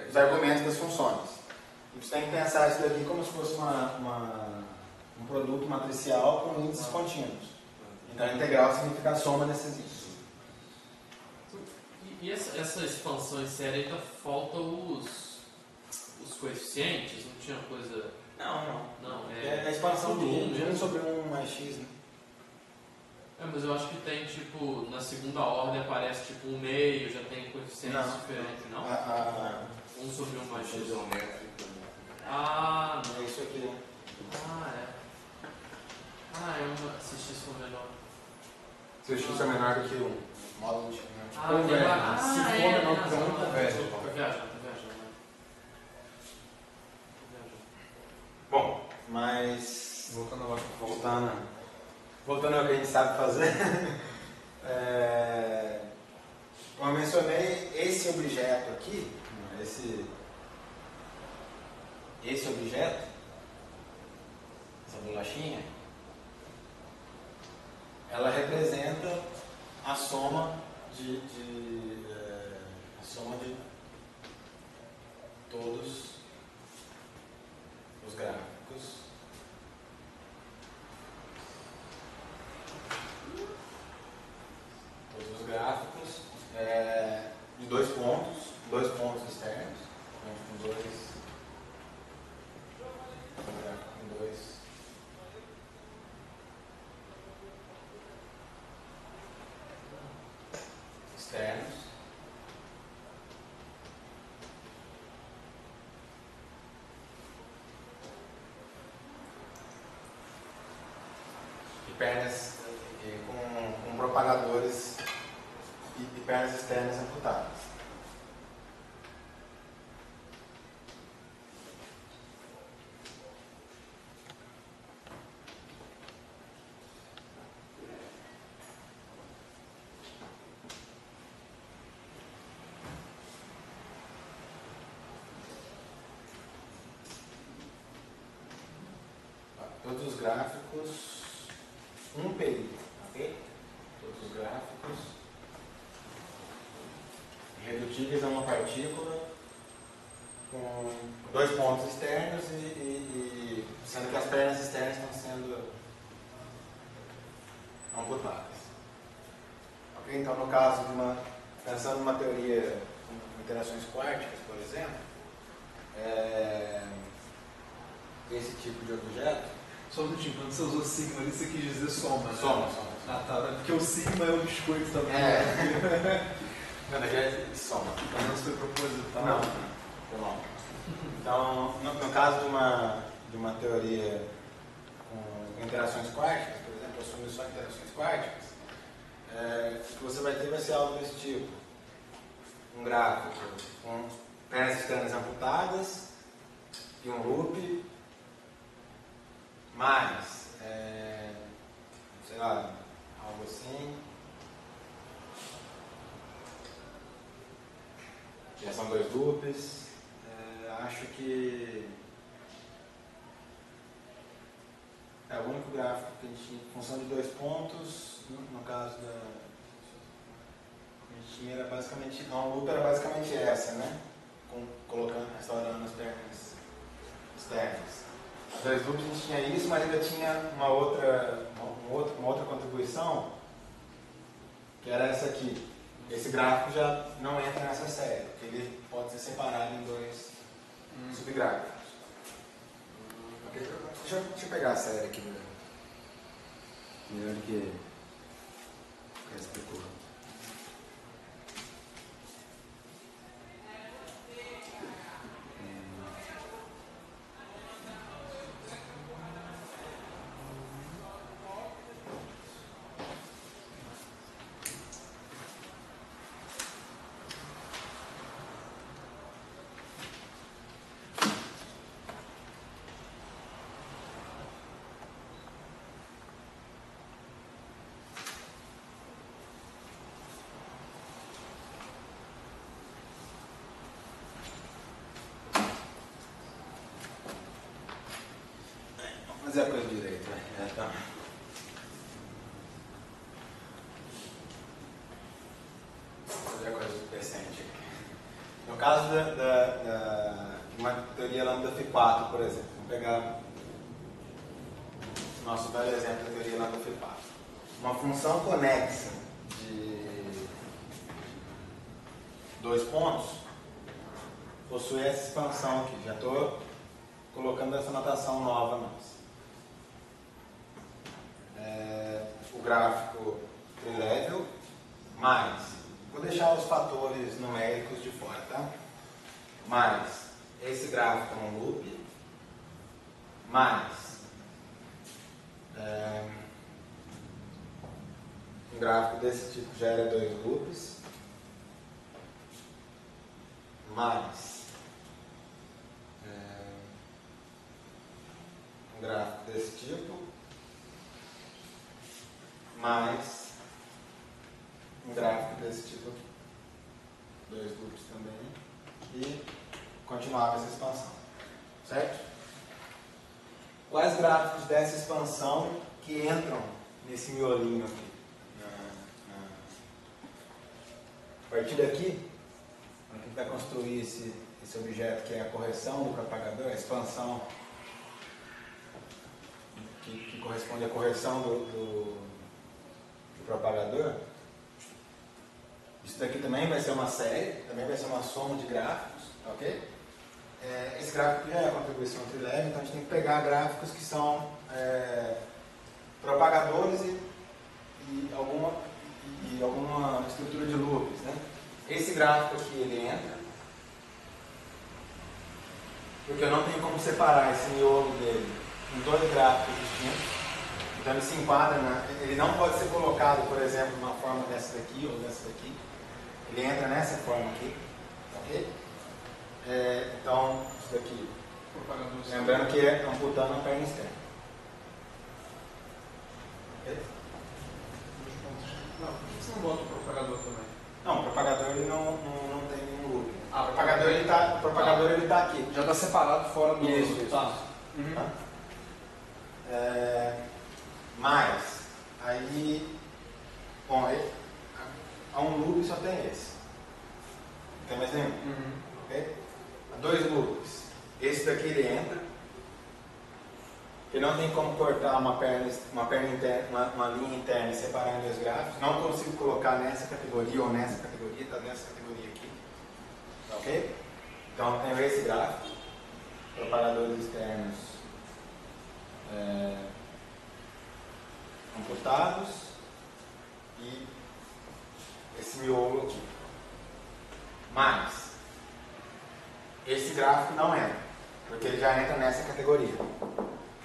os argumentos das funções. E você tem que pensar isso daqui como se fosse um produto matricial com índices contínuos. Então, a integral significa a soma desses índices. E essa expansão em série ainda falta os coeficientes? Não tinha coisa... Não, É a expansão de tudo 1 sobre 1 mais x, né? Mas eu acho que tem, tipo, na segunda ordem aparece tipo 1 meio, já tem coeficientes Não. diferentes, não? 1 sobre 1 mais x. geométrica. Ah, É não. isso aqui, né? Se x for menor. Se o x é menor do que 1, módulo de x. Converge. Se for menor que 1, converge. Tô viajando. Bom, mas... Voltando ao que a gente sabe fazer, como eu mencionei, esse objeto aqui, esse objeto, essa bolachinha, ela representa a soma de todos os gráficos. Todos os gráficos de dois pontos externos, com dois externos. E pernas com propagadores e pernas externas amputadas. gráficos 1pi, ok? Todos os gráficos irredutíveis a uma partícula com dois pontos externos e sendo que as pernas externas estão sendo amputadas. Ok? Então, no caso pensando numa teoria com interações quânticas, por exemplo, esse tipo de objeto. Só um minutinho, quando você usou sigma ali, você quis dizer soma, né? Soma. Ah, tá. Porque o sigma é o biscoito também. Não, na verdade, soma. Mas não foi proposital. Não, foi mal. Então, no caso de uma teoria com interações quânticas, por exemplo, assumir só interações quânticas, o que você vai ter vai ser algo desse tipo. Um gráfico com pernas externas amputadas e um loop, mais, sei lá, algo assim. Já são dois loops. Acho que é o único gráfico que a gente tinha, função de dois pontos, no caso da. A gente tinha era basicamente. A loop era basicamente essa, né? Restaurando as pernas externas. Os dois loops a gente tinha isso, mas ainda tinha uma outra contribuição, que era essa aqui. Esse gráfico já não entra nessa série, porque ele pode ser separado em dois subgráficos. Deixa eu pegar a série aqui melhor do que explicou. Fazer a coisa direito, né? Tá. Fazer a coisa decente aqui. No caso de uma teoria lambda φ4, por exemplo, vamos pegar o nosso velho exemplo da teoria lambda φ4. Uma função conexa de dois pontos possui essa expansão aqui. Já estou colocando essa notação nova nossa. O gráfico trilevel mais, vou deixar os fatores numéricos de fora, tá? Mais esse gráfico no loop, mais um gráfico desse tipo gera dois loops, mais um gráfico desse tipo, mais um gráfico desse tipo, dois loops também, e continuava essa expansão, certo? Quais gráficos dessa expansão que entram nesse miolinho aqui? A partir daqui, a gente vai construir esse objeto que é a correção do propagador, a expansão que corresponde à correção do propagador. Isso daqui também vai ser uma série, também vai ser uma soma de gráficos, ok? Esse gráfico já é a contribuição trilevel, então a gente tem que pegar gráficos que são propagadores e alguma estrutura de loops, né? Esse gráfico aqui ele entra, porque eu não tenho como separar esse miolo dele em dois gráficos distintos. Então ele se enquadra, ele não pode ser colocado, por exemplo, numa forma dessa daqui ou dessa daqui. Ele entra nessa forma aqui, ok? Então, isso daqui, lembrando que é amputando a perna externa. Ok? Não, por que você não bota o propagador também? Não, o propagador ele não tem nenhum loop. O propagador ele tá aqui. Já está separado fora do... Isso. Tá. Uhum. Tá? Mais, aí, bom, há um loop só tem esse. Não tem mais nenhum. Okay? Há 2 loops. Esse daqui ele entra. Ele não tem como cortar uma perna interna, uma linha interna e separar em 2 gráficos. Não consigo colocar nessa categoria ou nessa categoria, está nessa categoria aqui. Ok? Então eu tenho esse gráfico, propagadores externos computados e esse miolo aqui. Mas esse gráfico não entra, porque ele já entra nessa categoria.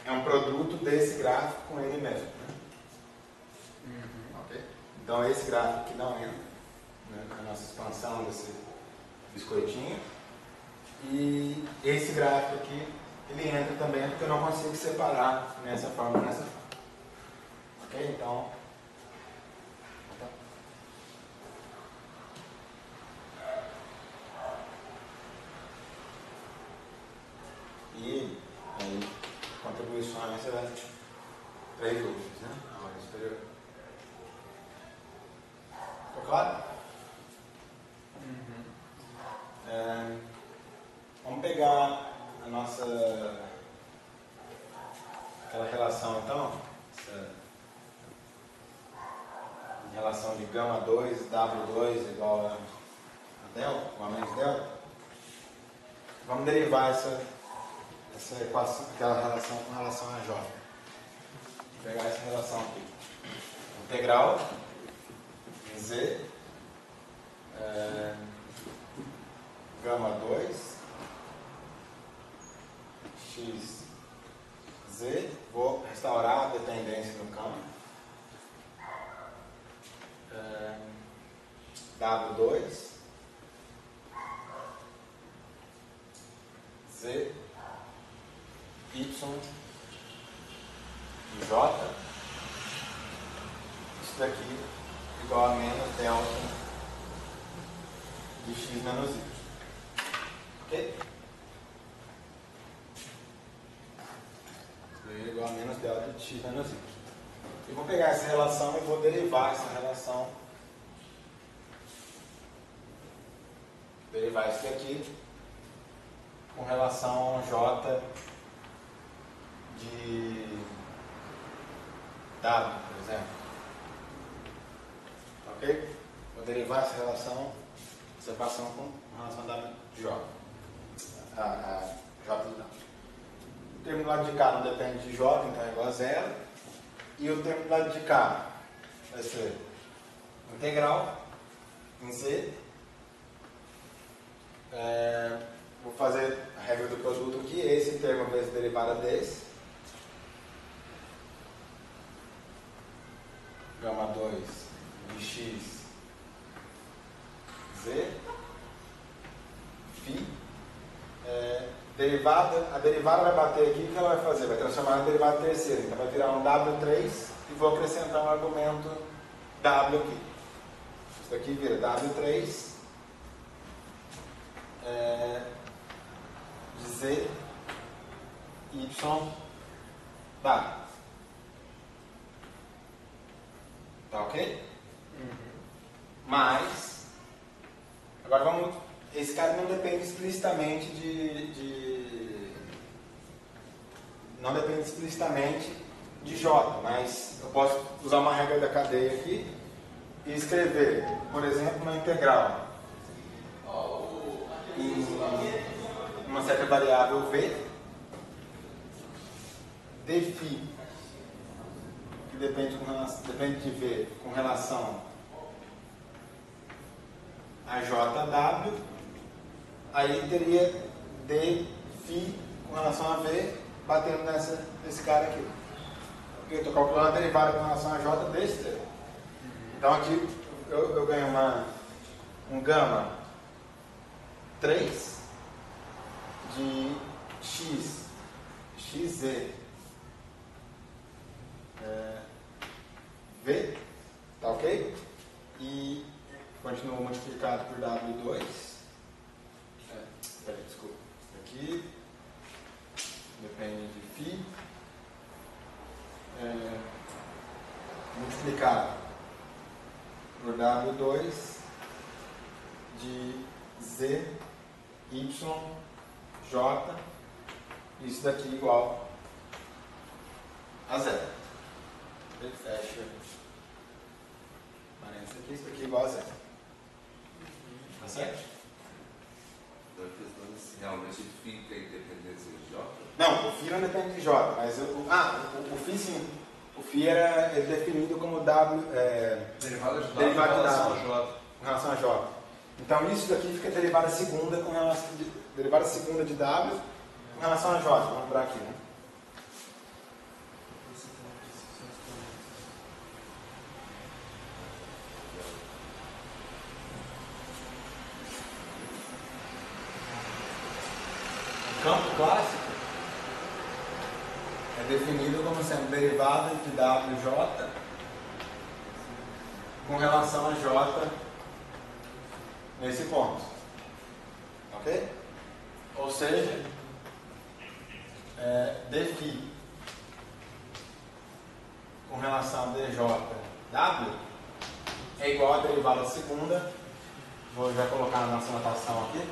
É um produto desse gráfico com ele mesmo. Né? Okay? Então esse gráfico aqui não entra, né, na nossa expansão desse biscoitinho. E esse gráfico aqui, ele entra também porque eu não consigo separar nessa forma e nessa forma. Ok? Então... E aí, contribuições, 3 loops, né? A ordem superior. Ficou claro? Vamos pegar a nossa... aquela relação então, em relação de gama 2, W2 igual a delta, ou a menos delta. Vamos derivar essa equação, aquela relação com relação a J. Vou pegar essa relação aqui. Integral em Z gama 2 x z, vou restaurar a dependência do campo, W2 Z Y e J, isso daqui igual a menos delta de x menos y. Ok? Isso daí é igual a menos delta de x menos y. Eu vou pegar essa relação e vou derivar essa relação. Derivar isso daqui com relação a J de W, por exemplo. Ok? Vou derivar essa relação, essa equação com relação a W de J. A J de W. O termo do lado de cá não depende de J, então é igual a 0. E o termo do lado de cá vai ser integral em Z. Vou fazer a regra do produto aqui, esse termo vezes derivada desse. Gama 2 de x z φ. A derivada vai bater aqui, o que ela vai fazer? Vai transformar na derivada terceira, então vai virar um W3 e vou acrescentar um argumento W aqui. Isso daqui vira W3 de Z Y W. Tá ok? Mas, agora vamos. Esse cara não depende explicitamente não depende explicitamente de J, mas eu posso usar uma regra da cadeia aqui e escrever, por exemplo, uma integral em uma certa variável V de φ, que depende de V com relação a JW, aí teria d φ com relação a V batendo nesse cara aqui. Porque eu estou calculando a derivada com relação a J desse termo. Então aqui eu ganho um gama 3 de xz V, tá ok? E continuo multiplicado por W2. Desculpa. Isso aqui depende de φ W2 de Z, Y, J, isso daqui igual a zero. Ele fecha parênteses aqui, isso daqui igual a zero. Tá certo? Então, a questão é se realmente fica a independência de J. Não, o φ não depende de J, mas o φ sim. O φ era definido como W, Derivada de W derivada em de relação W a J. com relação a J. Então isso daqui fica derivada segunda com relação derivada segunda de W com relação a J. Vamos lembrar aqui, né? O campo clássico é definido como sendo derivada de WJ com relação a J nesse ponto. Ok? Ou seja, dφ com relação a dJW é igual a derivada segunda. Vou já colocar na nossa notação aqui.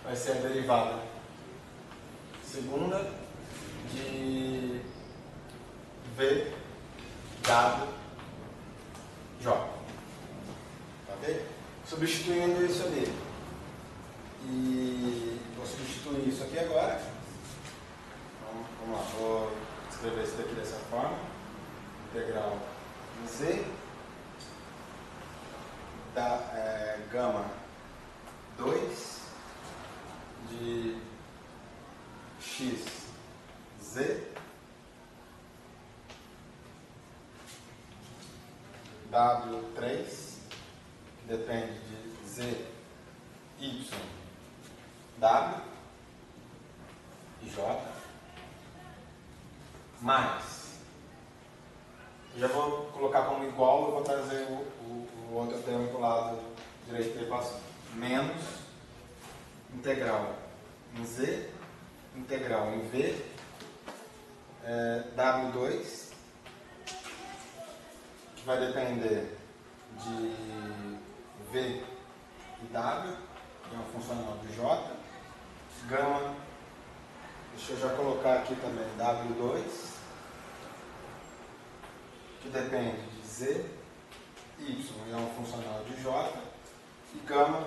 Vai ser a derivada segunda de V dado J. Ok? Substituindo isso ali. E vou substituir isso aqui agora. Vamos lá, vou escrever isso daqui dessa forma. Integral Z da gama 2 de x z W3, que depende de Z, Y, W e J, mais, já vou colocar como igual, eu vou trazer o outro termo para o lado direito da equação, menos integral em Z, integral em V, W2, que vai depender de V e W, que é um funcional de J, gama, deixa eu já colocar aqui também W2, que depende de Z, Y, é um funcional de J, e gama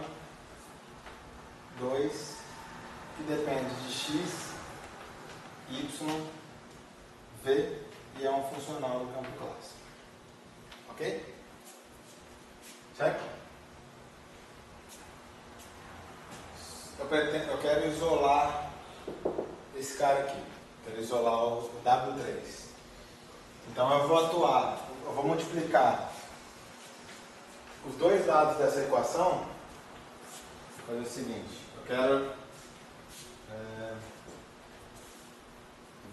2, que depende de X, Y, V, e é um funcional do campo clássico. Ok? Certo? Eu quero isolar esse cara aqui. Quero isolar o W3. Então eu vou multiplicar os dois lados dessa equação. Vou fazer o seguinte, eu quero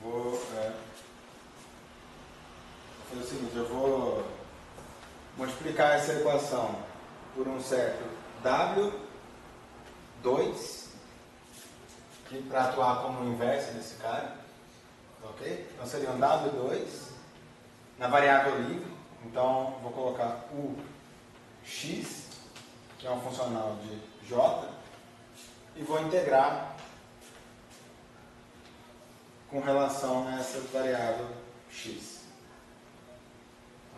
vou fazer o seguinte, eu vou multiplicar essa equação por um certo W2, que para atuar como inverso desse cara, ok? Então seria um W2 na variável livre, então vou colocar o x, que é um funcional de J, e vou integrar com relação a essa variável x.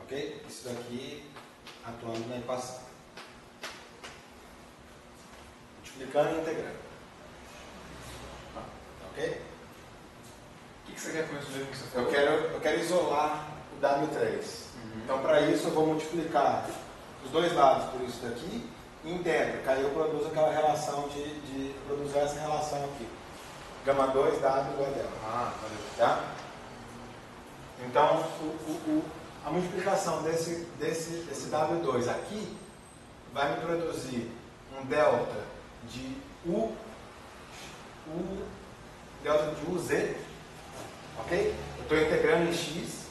Ok? Isso daqui atuando na equação. Multiplicando e integrando. Ok? O que você quer com isso mesmo que você falou? Eu quero isolar o W3. Então, para isso, eu vou multiplicar os dois lados por isso daqui e integro. Aí eu produzo aquela relação produzir essa relação aqui. Gama 2, W igual a delta. Valeu. Tá? Então, a multiplicação desse W2 aqui vai me produzir um delta de delta de UZ, ok? Eu estou integrando em x,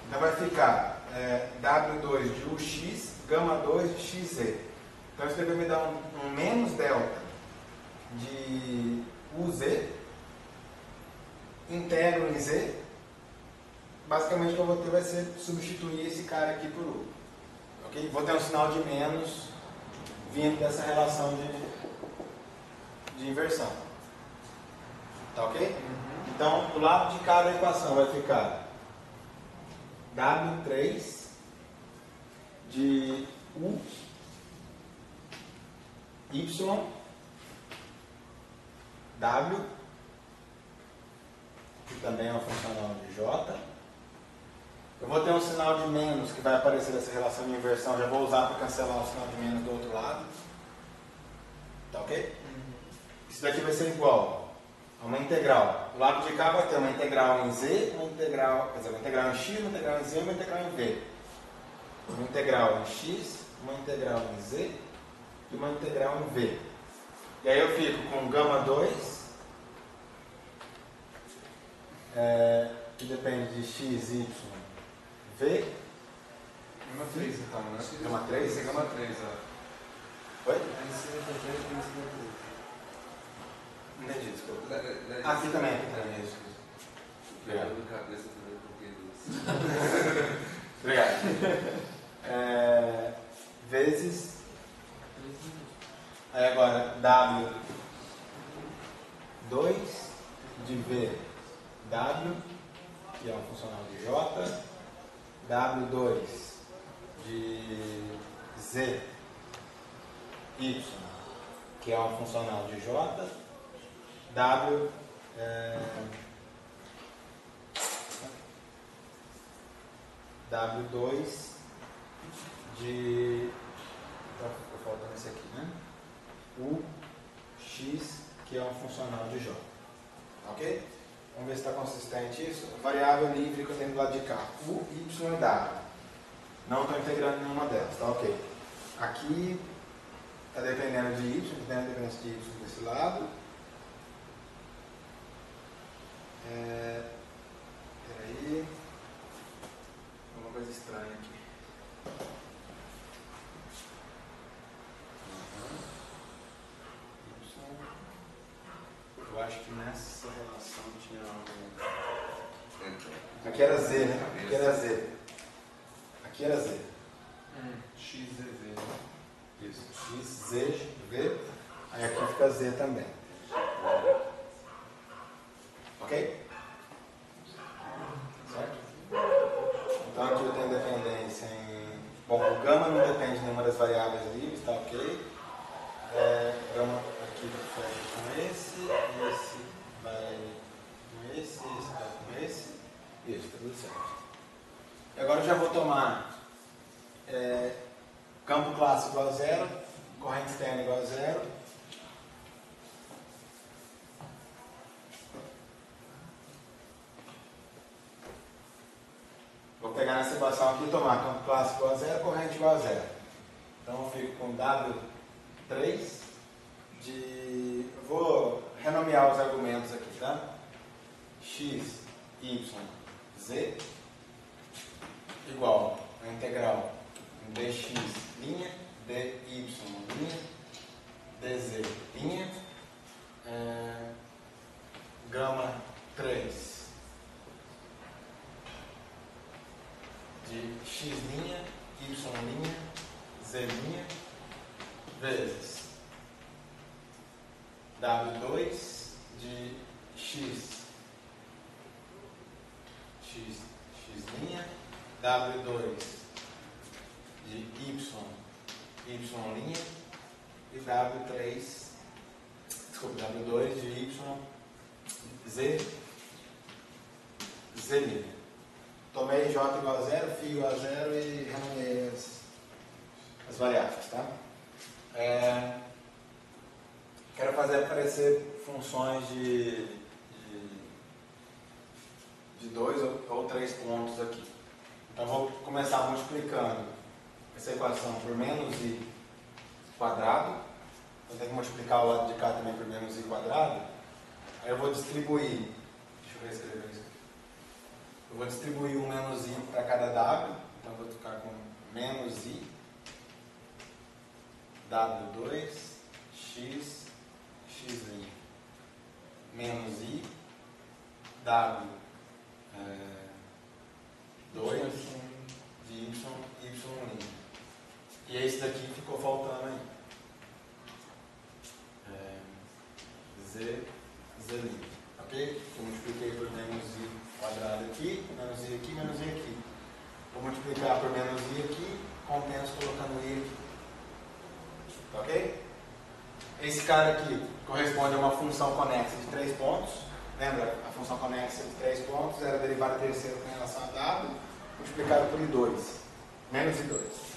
então vai ficar W2 de UX, gama 2 de XZ. Então isso daqui vai me dar um menos delta de UZ, integro em Z. Basicamente o que eu vou ter vai ser substituir esse cara aqui por U. Ok? Vou ter um sinal de menos vindo dessa relação de inversão. Tá ok? Então, do lado de cada equação vai ficar W3 de U, Y, W, que também é uma funcional de J. Eu vou ter um sinal de menos que vai aparecer nessa relação de inversão, já vou usar para cancelar o sinal de menos do outro lado. Tá ok? Isso daqui vai ser igual a uma integral. Do lado de cá vai ter uma integral em Z, uma integral em X, uma integral em Z e uma integral em V. Uma integral em X, uma integral em Z e uma integral em V. E aí eu fico com gama 2, que depende de X, Y, V. Gama 3 então, né? Gama 3? Esse é gama 3, Oi? Aí em cima tem 3 e em cima Não entendi, desculpa. tem Aqui também, isso. Obrigado. Na cabeça também, porque... Obrigado. Vezes. Aí agora, W2 de V, W, que é uma funcional de J. W2 de Z, Y, que é uma funcional de J. W2 de... Tá faltando esse aqui, né? U, X, que é uma funcional de J. Ok? Vamos ver se está consistente isso. Variável livre que eu tenho do lado de cá. U, Y e W. Não estou integrando nenhuma delas, tá ok? Aqui está dependendo de Y, que tem a dependência de Y desse lado. Peraí. Uma coisa estranha aqui. Eu acho que nessa relação tinha algo. Aqui era Z, né? Aqui era Z. Aqui era Z. X, Z, V, né? Isso. X, Z, V. Aí aqui fica Z também. Ok? Certo? Então aqui eu tenho dependência em... Bom, o gama não depende de nenhuma das variáveis livres, tá ok? Gama aqui fecha com esse vai com esse vai com esse. Isso, tá tudo certo. E agora eu já vou tomar campo clássico igual a zero, corrente externa igual a zero. Vou pegar nessa equação aqui e tomar campo clássico igual a zero, corrente igual a zero. Então eu fico com W3 de... Eu vou renomear os argumentos aqui, tá? X, Y, Z igual a integral dx linha, dy linha, dz linha, gama 3 de x linha, y linha, z linha, vezes W2 de x linha, W2 de y linha e W2 de y, z linha. Tomei J igual a zero, φ igual a zero e renomeei as variáveis, tá? Quero fazer aparecer funções de 2 ou 3 pontos aqui. Então vou começar multiplicando essa equação por menos i quadrado. Eu tenho que multiplicar o lado de cá também por menos i quadrado. Aí eu vou distribuir. Deixa eu reescrever isso aqui. Eu vou distribuir um menos i para cada w. Então eu vou ficar com menos i W2 x linha menos i W2 de y linha E esse daqui ficou faltando aí. Z limpo. Ok? Eu multipliquei por menos I quadrado aqui, menos I aqui, menos I aqui. Vou multiplicar por menos I aqui, compenso colocando I aqui. Ok? Esse cara aqui corresponde a uma função conexa de 3 pontos. Lembra? A função conexa de 3 pontos era a derivada terceira com relação a W, multiplicado por I2. Menos I2.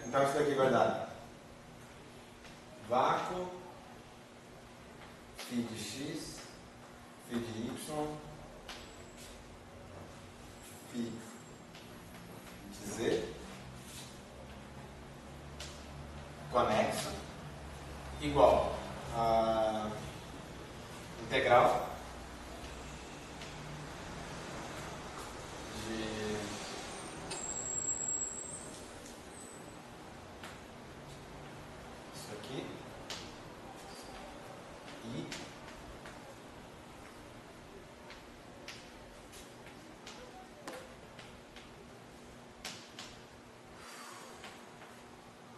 Então isso daqui vai dar vácuo, φ de x, φ de y, φ de z, conexo, igual a integral de isso aqui e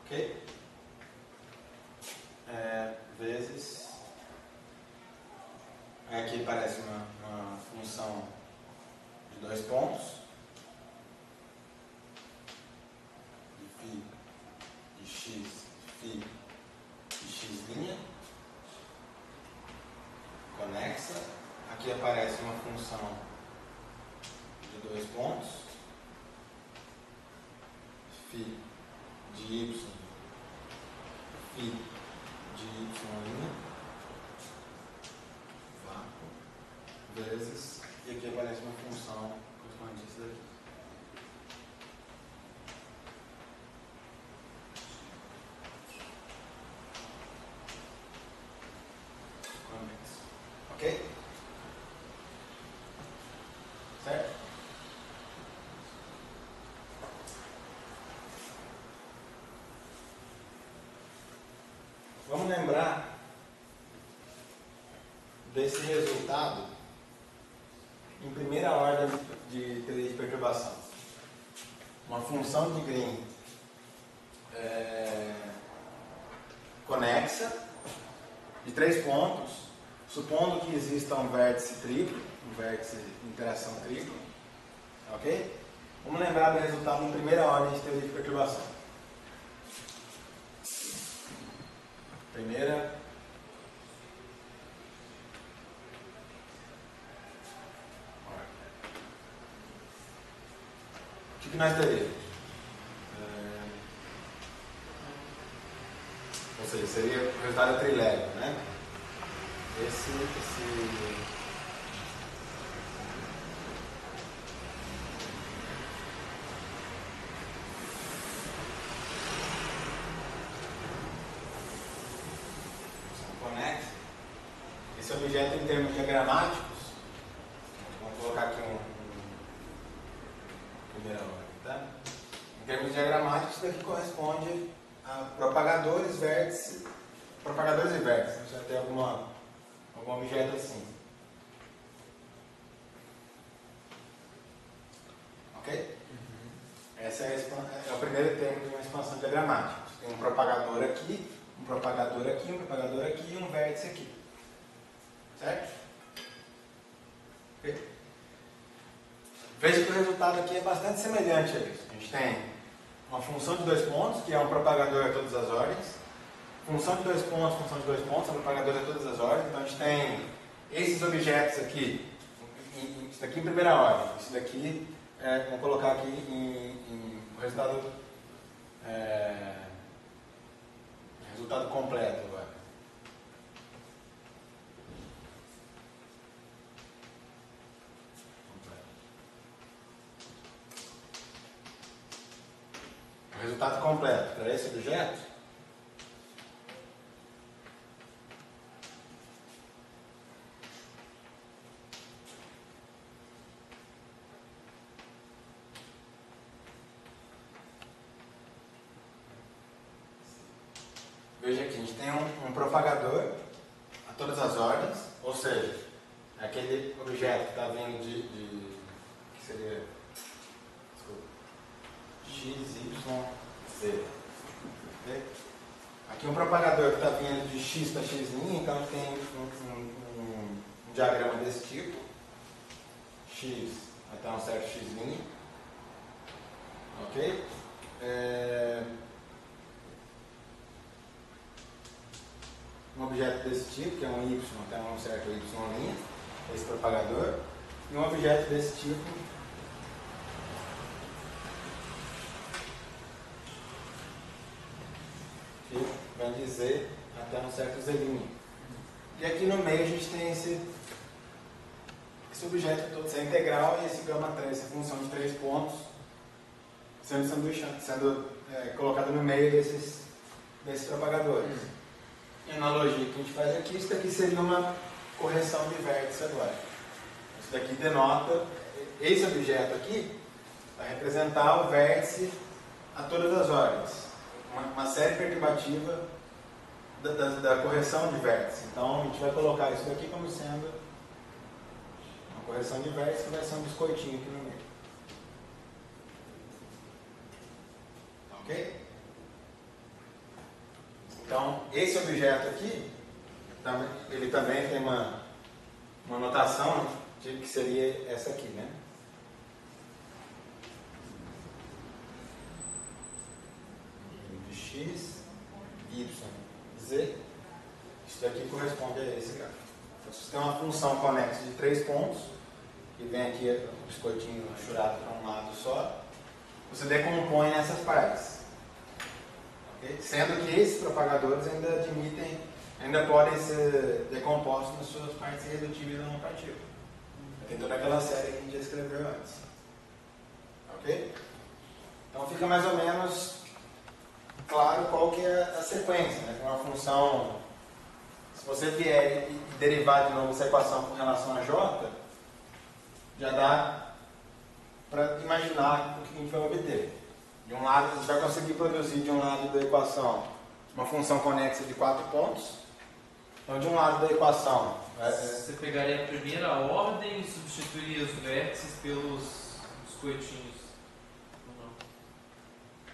ok? Vezes aqui parece uma função de 2 pontos de φ de x, φ de x', conexa. Aqui aparece uma função de 2 pontos φ de y, φ de y', vácuo, vezes, e aqui aparece uma função correspondente a isso daqui. Ok? Certo? Vamos lembrar desse resultado em primeira ordem de teoria de perturbação. Uma função de Green conexa de 3 pontos, supondo que exista um vértice triplo, um vértice de interação triplo, ok? Vamos lembrar do resultado em primeira ordem de teoria de perturbação. Primeira ordem. O que nós teremos? Ou seja, seria o resultado trilégio, né? Esse conexo. Esse objeto em termos diagramáticos, vamos colocar aqui primeira ordem, tá? Em termos diagramáticos, isso daqui corresponde a propagadores e vértices. Você vai ter algum objeto assim. Ok? Esse é o primeiro termo de uma expansão diagramática. Você tem um propagador aqui, um propagador aqui, um propagador aqui e um vértice aqui. Certo? Ok? Veja que o resultado aqui é bastante semelhante a isso. A gente tem uma função de 2 pontos, que é um propagador a todas as ordens. Função de 2 pontos, é um propagador a todas as ordens. Então a gente tem esses objetos aqui, isso daqui em primeira ordem, isso daqui, vamos colocar aqui em resultado completo agora. O resultado completo para esse objeto veja aqui, a gente tem um propagador a todas as ordens, ou seja, é aquele objeto que está vindo que seria, desculpa, x, y, z. Ok? Aqui um propagador que está vindo de x para x', então tem um diagrama desse tipo. X até um certo x'. Ok? Um objeto desse tipo, que é um y até um certo y', esse propagador. E um objeto desse tipo, que vem de z até um certo z'. E aqui no meio a gente tem esse objeto todo, essa integral e esse gama 3, essa função de 3 pontos, sendo colocado no meio desses propagadores. E a analogia que a gente faz aqui, isso daqui seria uma correção de vértice agora. Isso daqui denota, esse objeto aqui vai representar o vértice a todas as ordens. Uma série perturbativa da correção de vértice. Então a gente vai colocar isso daqui como sendo uma correção de vértice que vai ser um biscoitinho aqui no meio. Ok? Então esse objeto aqui, ele também tem uma notação que seria essa aqui, né? De x, y, z. Isso daqui corresponde a esse gráfico. Então, se você tem uma função conexa de 3 pontos, que vem aqui o biscoitinho achurado para um lado só, você decompõe nessas partes. Okay? Sendo que esses propagadores ainda podem ser decompostos nas suas partes irredutíveis não partículas. Tem toda aquela série que a gente já escreveu antes. Ok? Então fica mais ou menos claro qual que é a sequência, né? Uma função, se você vier e derivar de novo essa equação com relação a j, já dá para imaginar o que a gente vai obter. De um lado, você vai conseguir produzir de um lado da equação uma função conexa de 4 pontos. Então, de um lado da equação... Você pegaria a primeira ordem e substituiria os vértices pelos biscoitinhos? Ou não?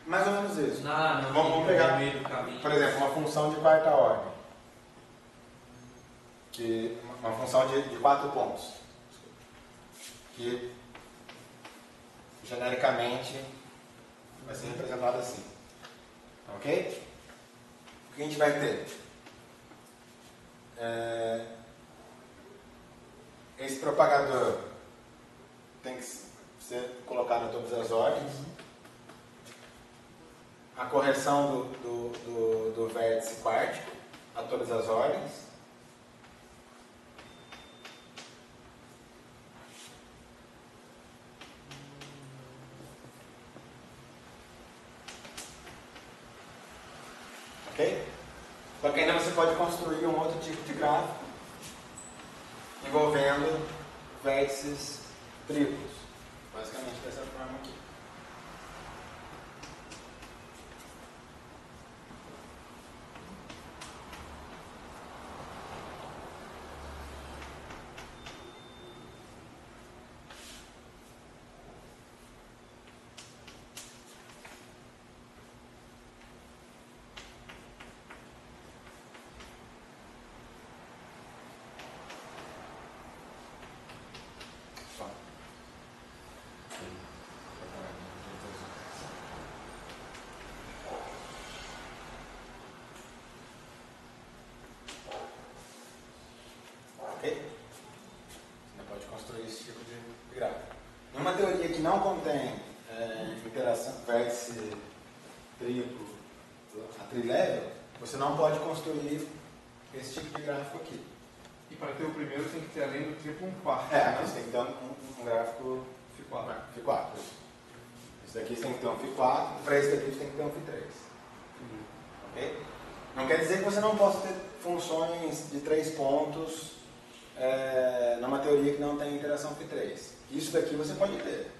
Mais ou menos isso. Vamos pegar, no meio do caminho. por exemplo, uma função de quarta ordem. Uma função de 4 pontos. Que, genericamente, vai ser representada assim. Ok? O que a gente vai ter? Esse propagador tem que ser colocado em todas as ordens. A correção do vértice quártico a todas as ordens. Ok? Só que ainda você pode construir um outro tipo de gráfico envolvendo vértices triplos. Basicamente dessa forma aqui. Você pode construir esse tipo de gráfico. Em uma teoria que não contém interação, vértice triplo a trilevel, você não pode construir esse tipo de gráfico aqui. E para ter o primeiro tem que ter além do triplo um quarto. Aqui você tem que ter um gráfico Φ4. Esse daqui você tem que ter um Φ4, para esse daqui você tem que ter um Φ3. Ok? Não quer dizer que você não possa ter funções de 3 pontos numa teoria que não tem interação Φ3. Isso daqui você pode ter.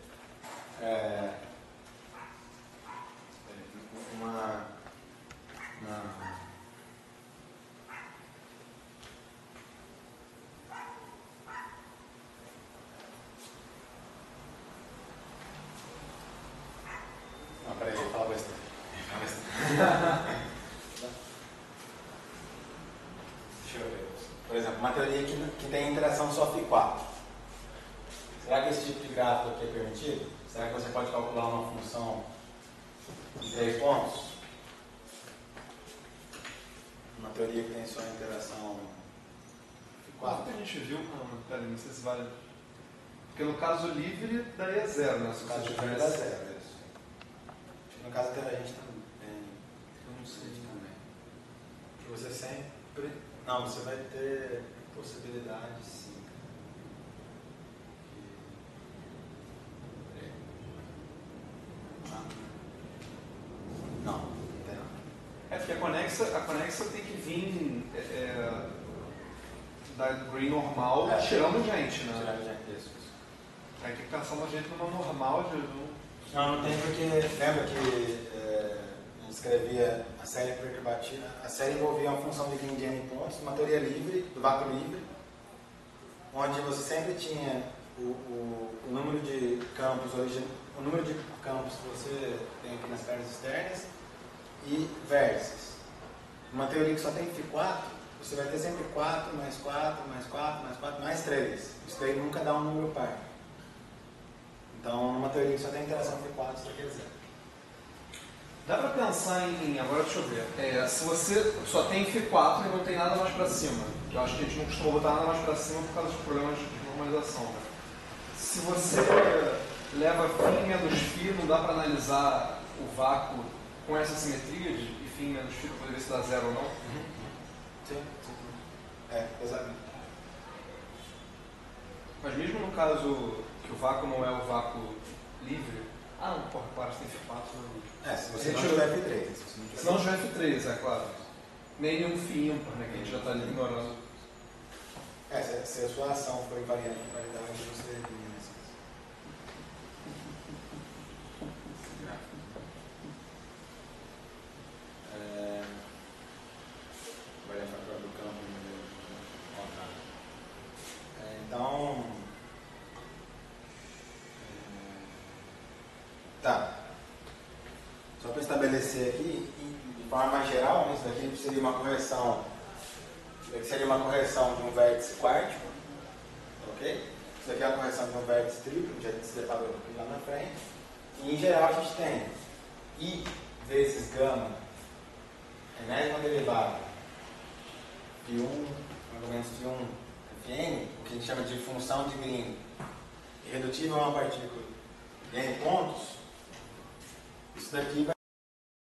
Por exemplo, uma teoria que tem interação só φ4. Será que esse tipo de gráfico aqui é permitido? Será que você pode calcular uma função de 3 pontos? Uma teoria que tem só interação Quanto φ4? que a gente viu? Não, peraí, não sei se vale. Porque no caso livre daria 0, né? Se No você caso de tivesse. dá 0, é isso. Acho que no caso da gente também. Eu não sei. Também. Que você sempre. Não, você vai ter possibilidade sim. Não, não tem nada. É porque a conexa tem que vir da green normal, tirando gente, né? Tirando gente, isso. Aí tem que pensar uma gente numa normal de. Não, não tem porque. Lembra que a gente escrevia a série perturbativa? A série envolvia uma função de green de n pontos, uma teoria livre, do vácuo livre, onde você sempre tinha o número de campos o número de campos que você tem aqui nas pernas externas e vértices. Uma teoria que só tem φ4, você vai ter sempre 4, mais 4, mais 4, mais 4, mais 3. Isso daí nunca dá um número par. Então, numa teoria que só tem interação φ4, isso aqui é 0. Dá pra pensar em. Agora deixa eu ver. Se você só tem φ4 e não tem nada mais pra cima, que eu acho que a gente não costuma botar nada mais pra cima por causa dos problemas de normalização, né? Se você leva φ menos φ, não dá pra analisar o vácuo com essa simetria de φ menos φ, pra poder ver se dá 0 ou não? Sim. Exatamente. Mas mesmo no caso que o vácuo não é o vácuo livre, não, porra, claro, você tem φ4. Se você não tiver φ3. Se não tiver φ3, é claro. Nem nenhum φ ímpar, né, que a gente já está ali ignorando. Se a sua ação for invariante de qualidade, você elimina esse gráfico. Variação do campo ao contrário. Então, tá. Só para estabelecer aqui, de forma mais geral, isso daqui seria uma correção. Isso daqui seria uma correção de um vértice quártico, ok? Isso aqui é uma correção de um vértice triplo, já se deparou aqui lá na frente. E em geral a gente tem I vezes gama, enésima derivada de 1, argumentos de 1 Fn, o que a gente chama de função de Green, irredutível a uma partícula de n pontos. Isso daqui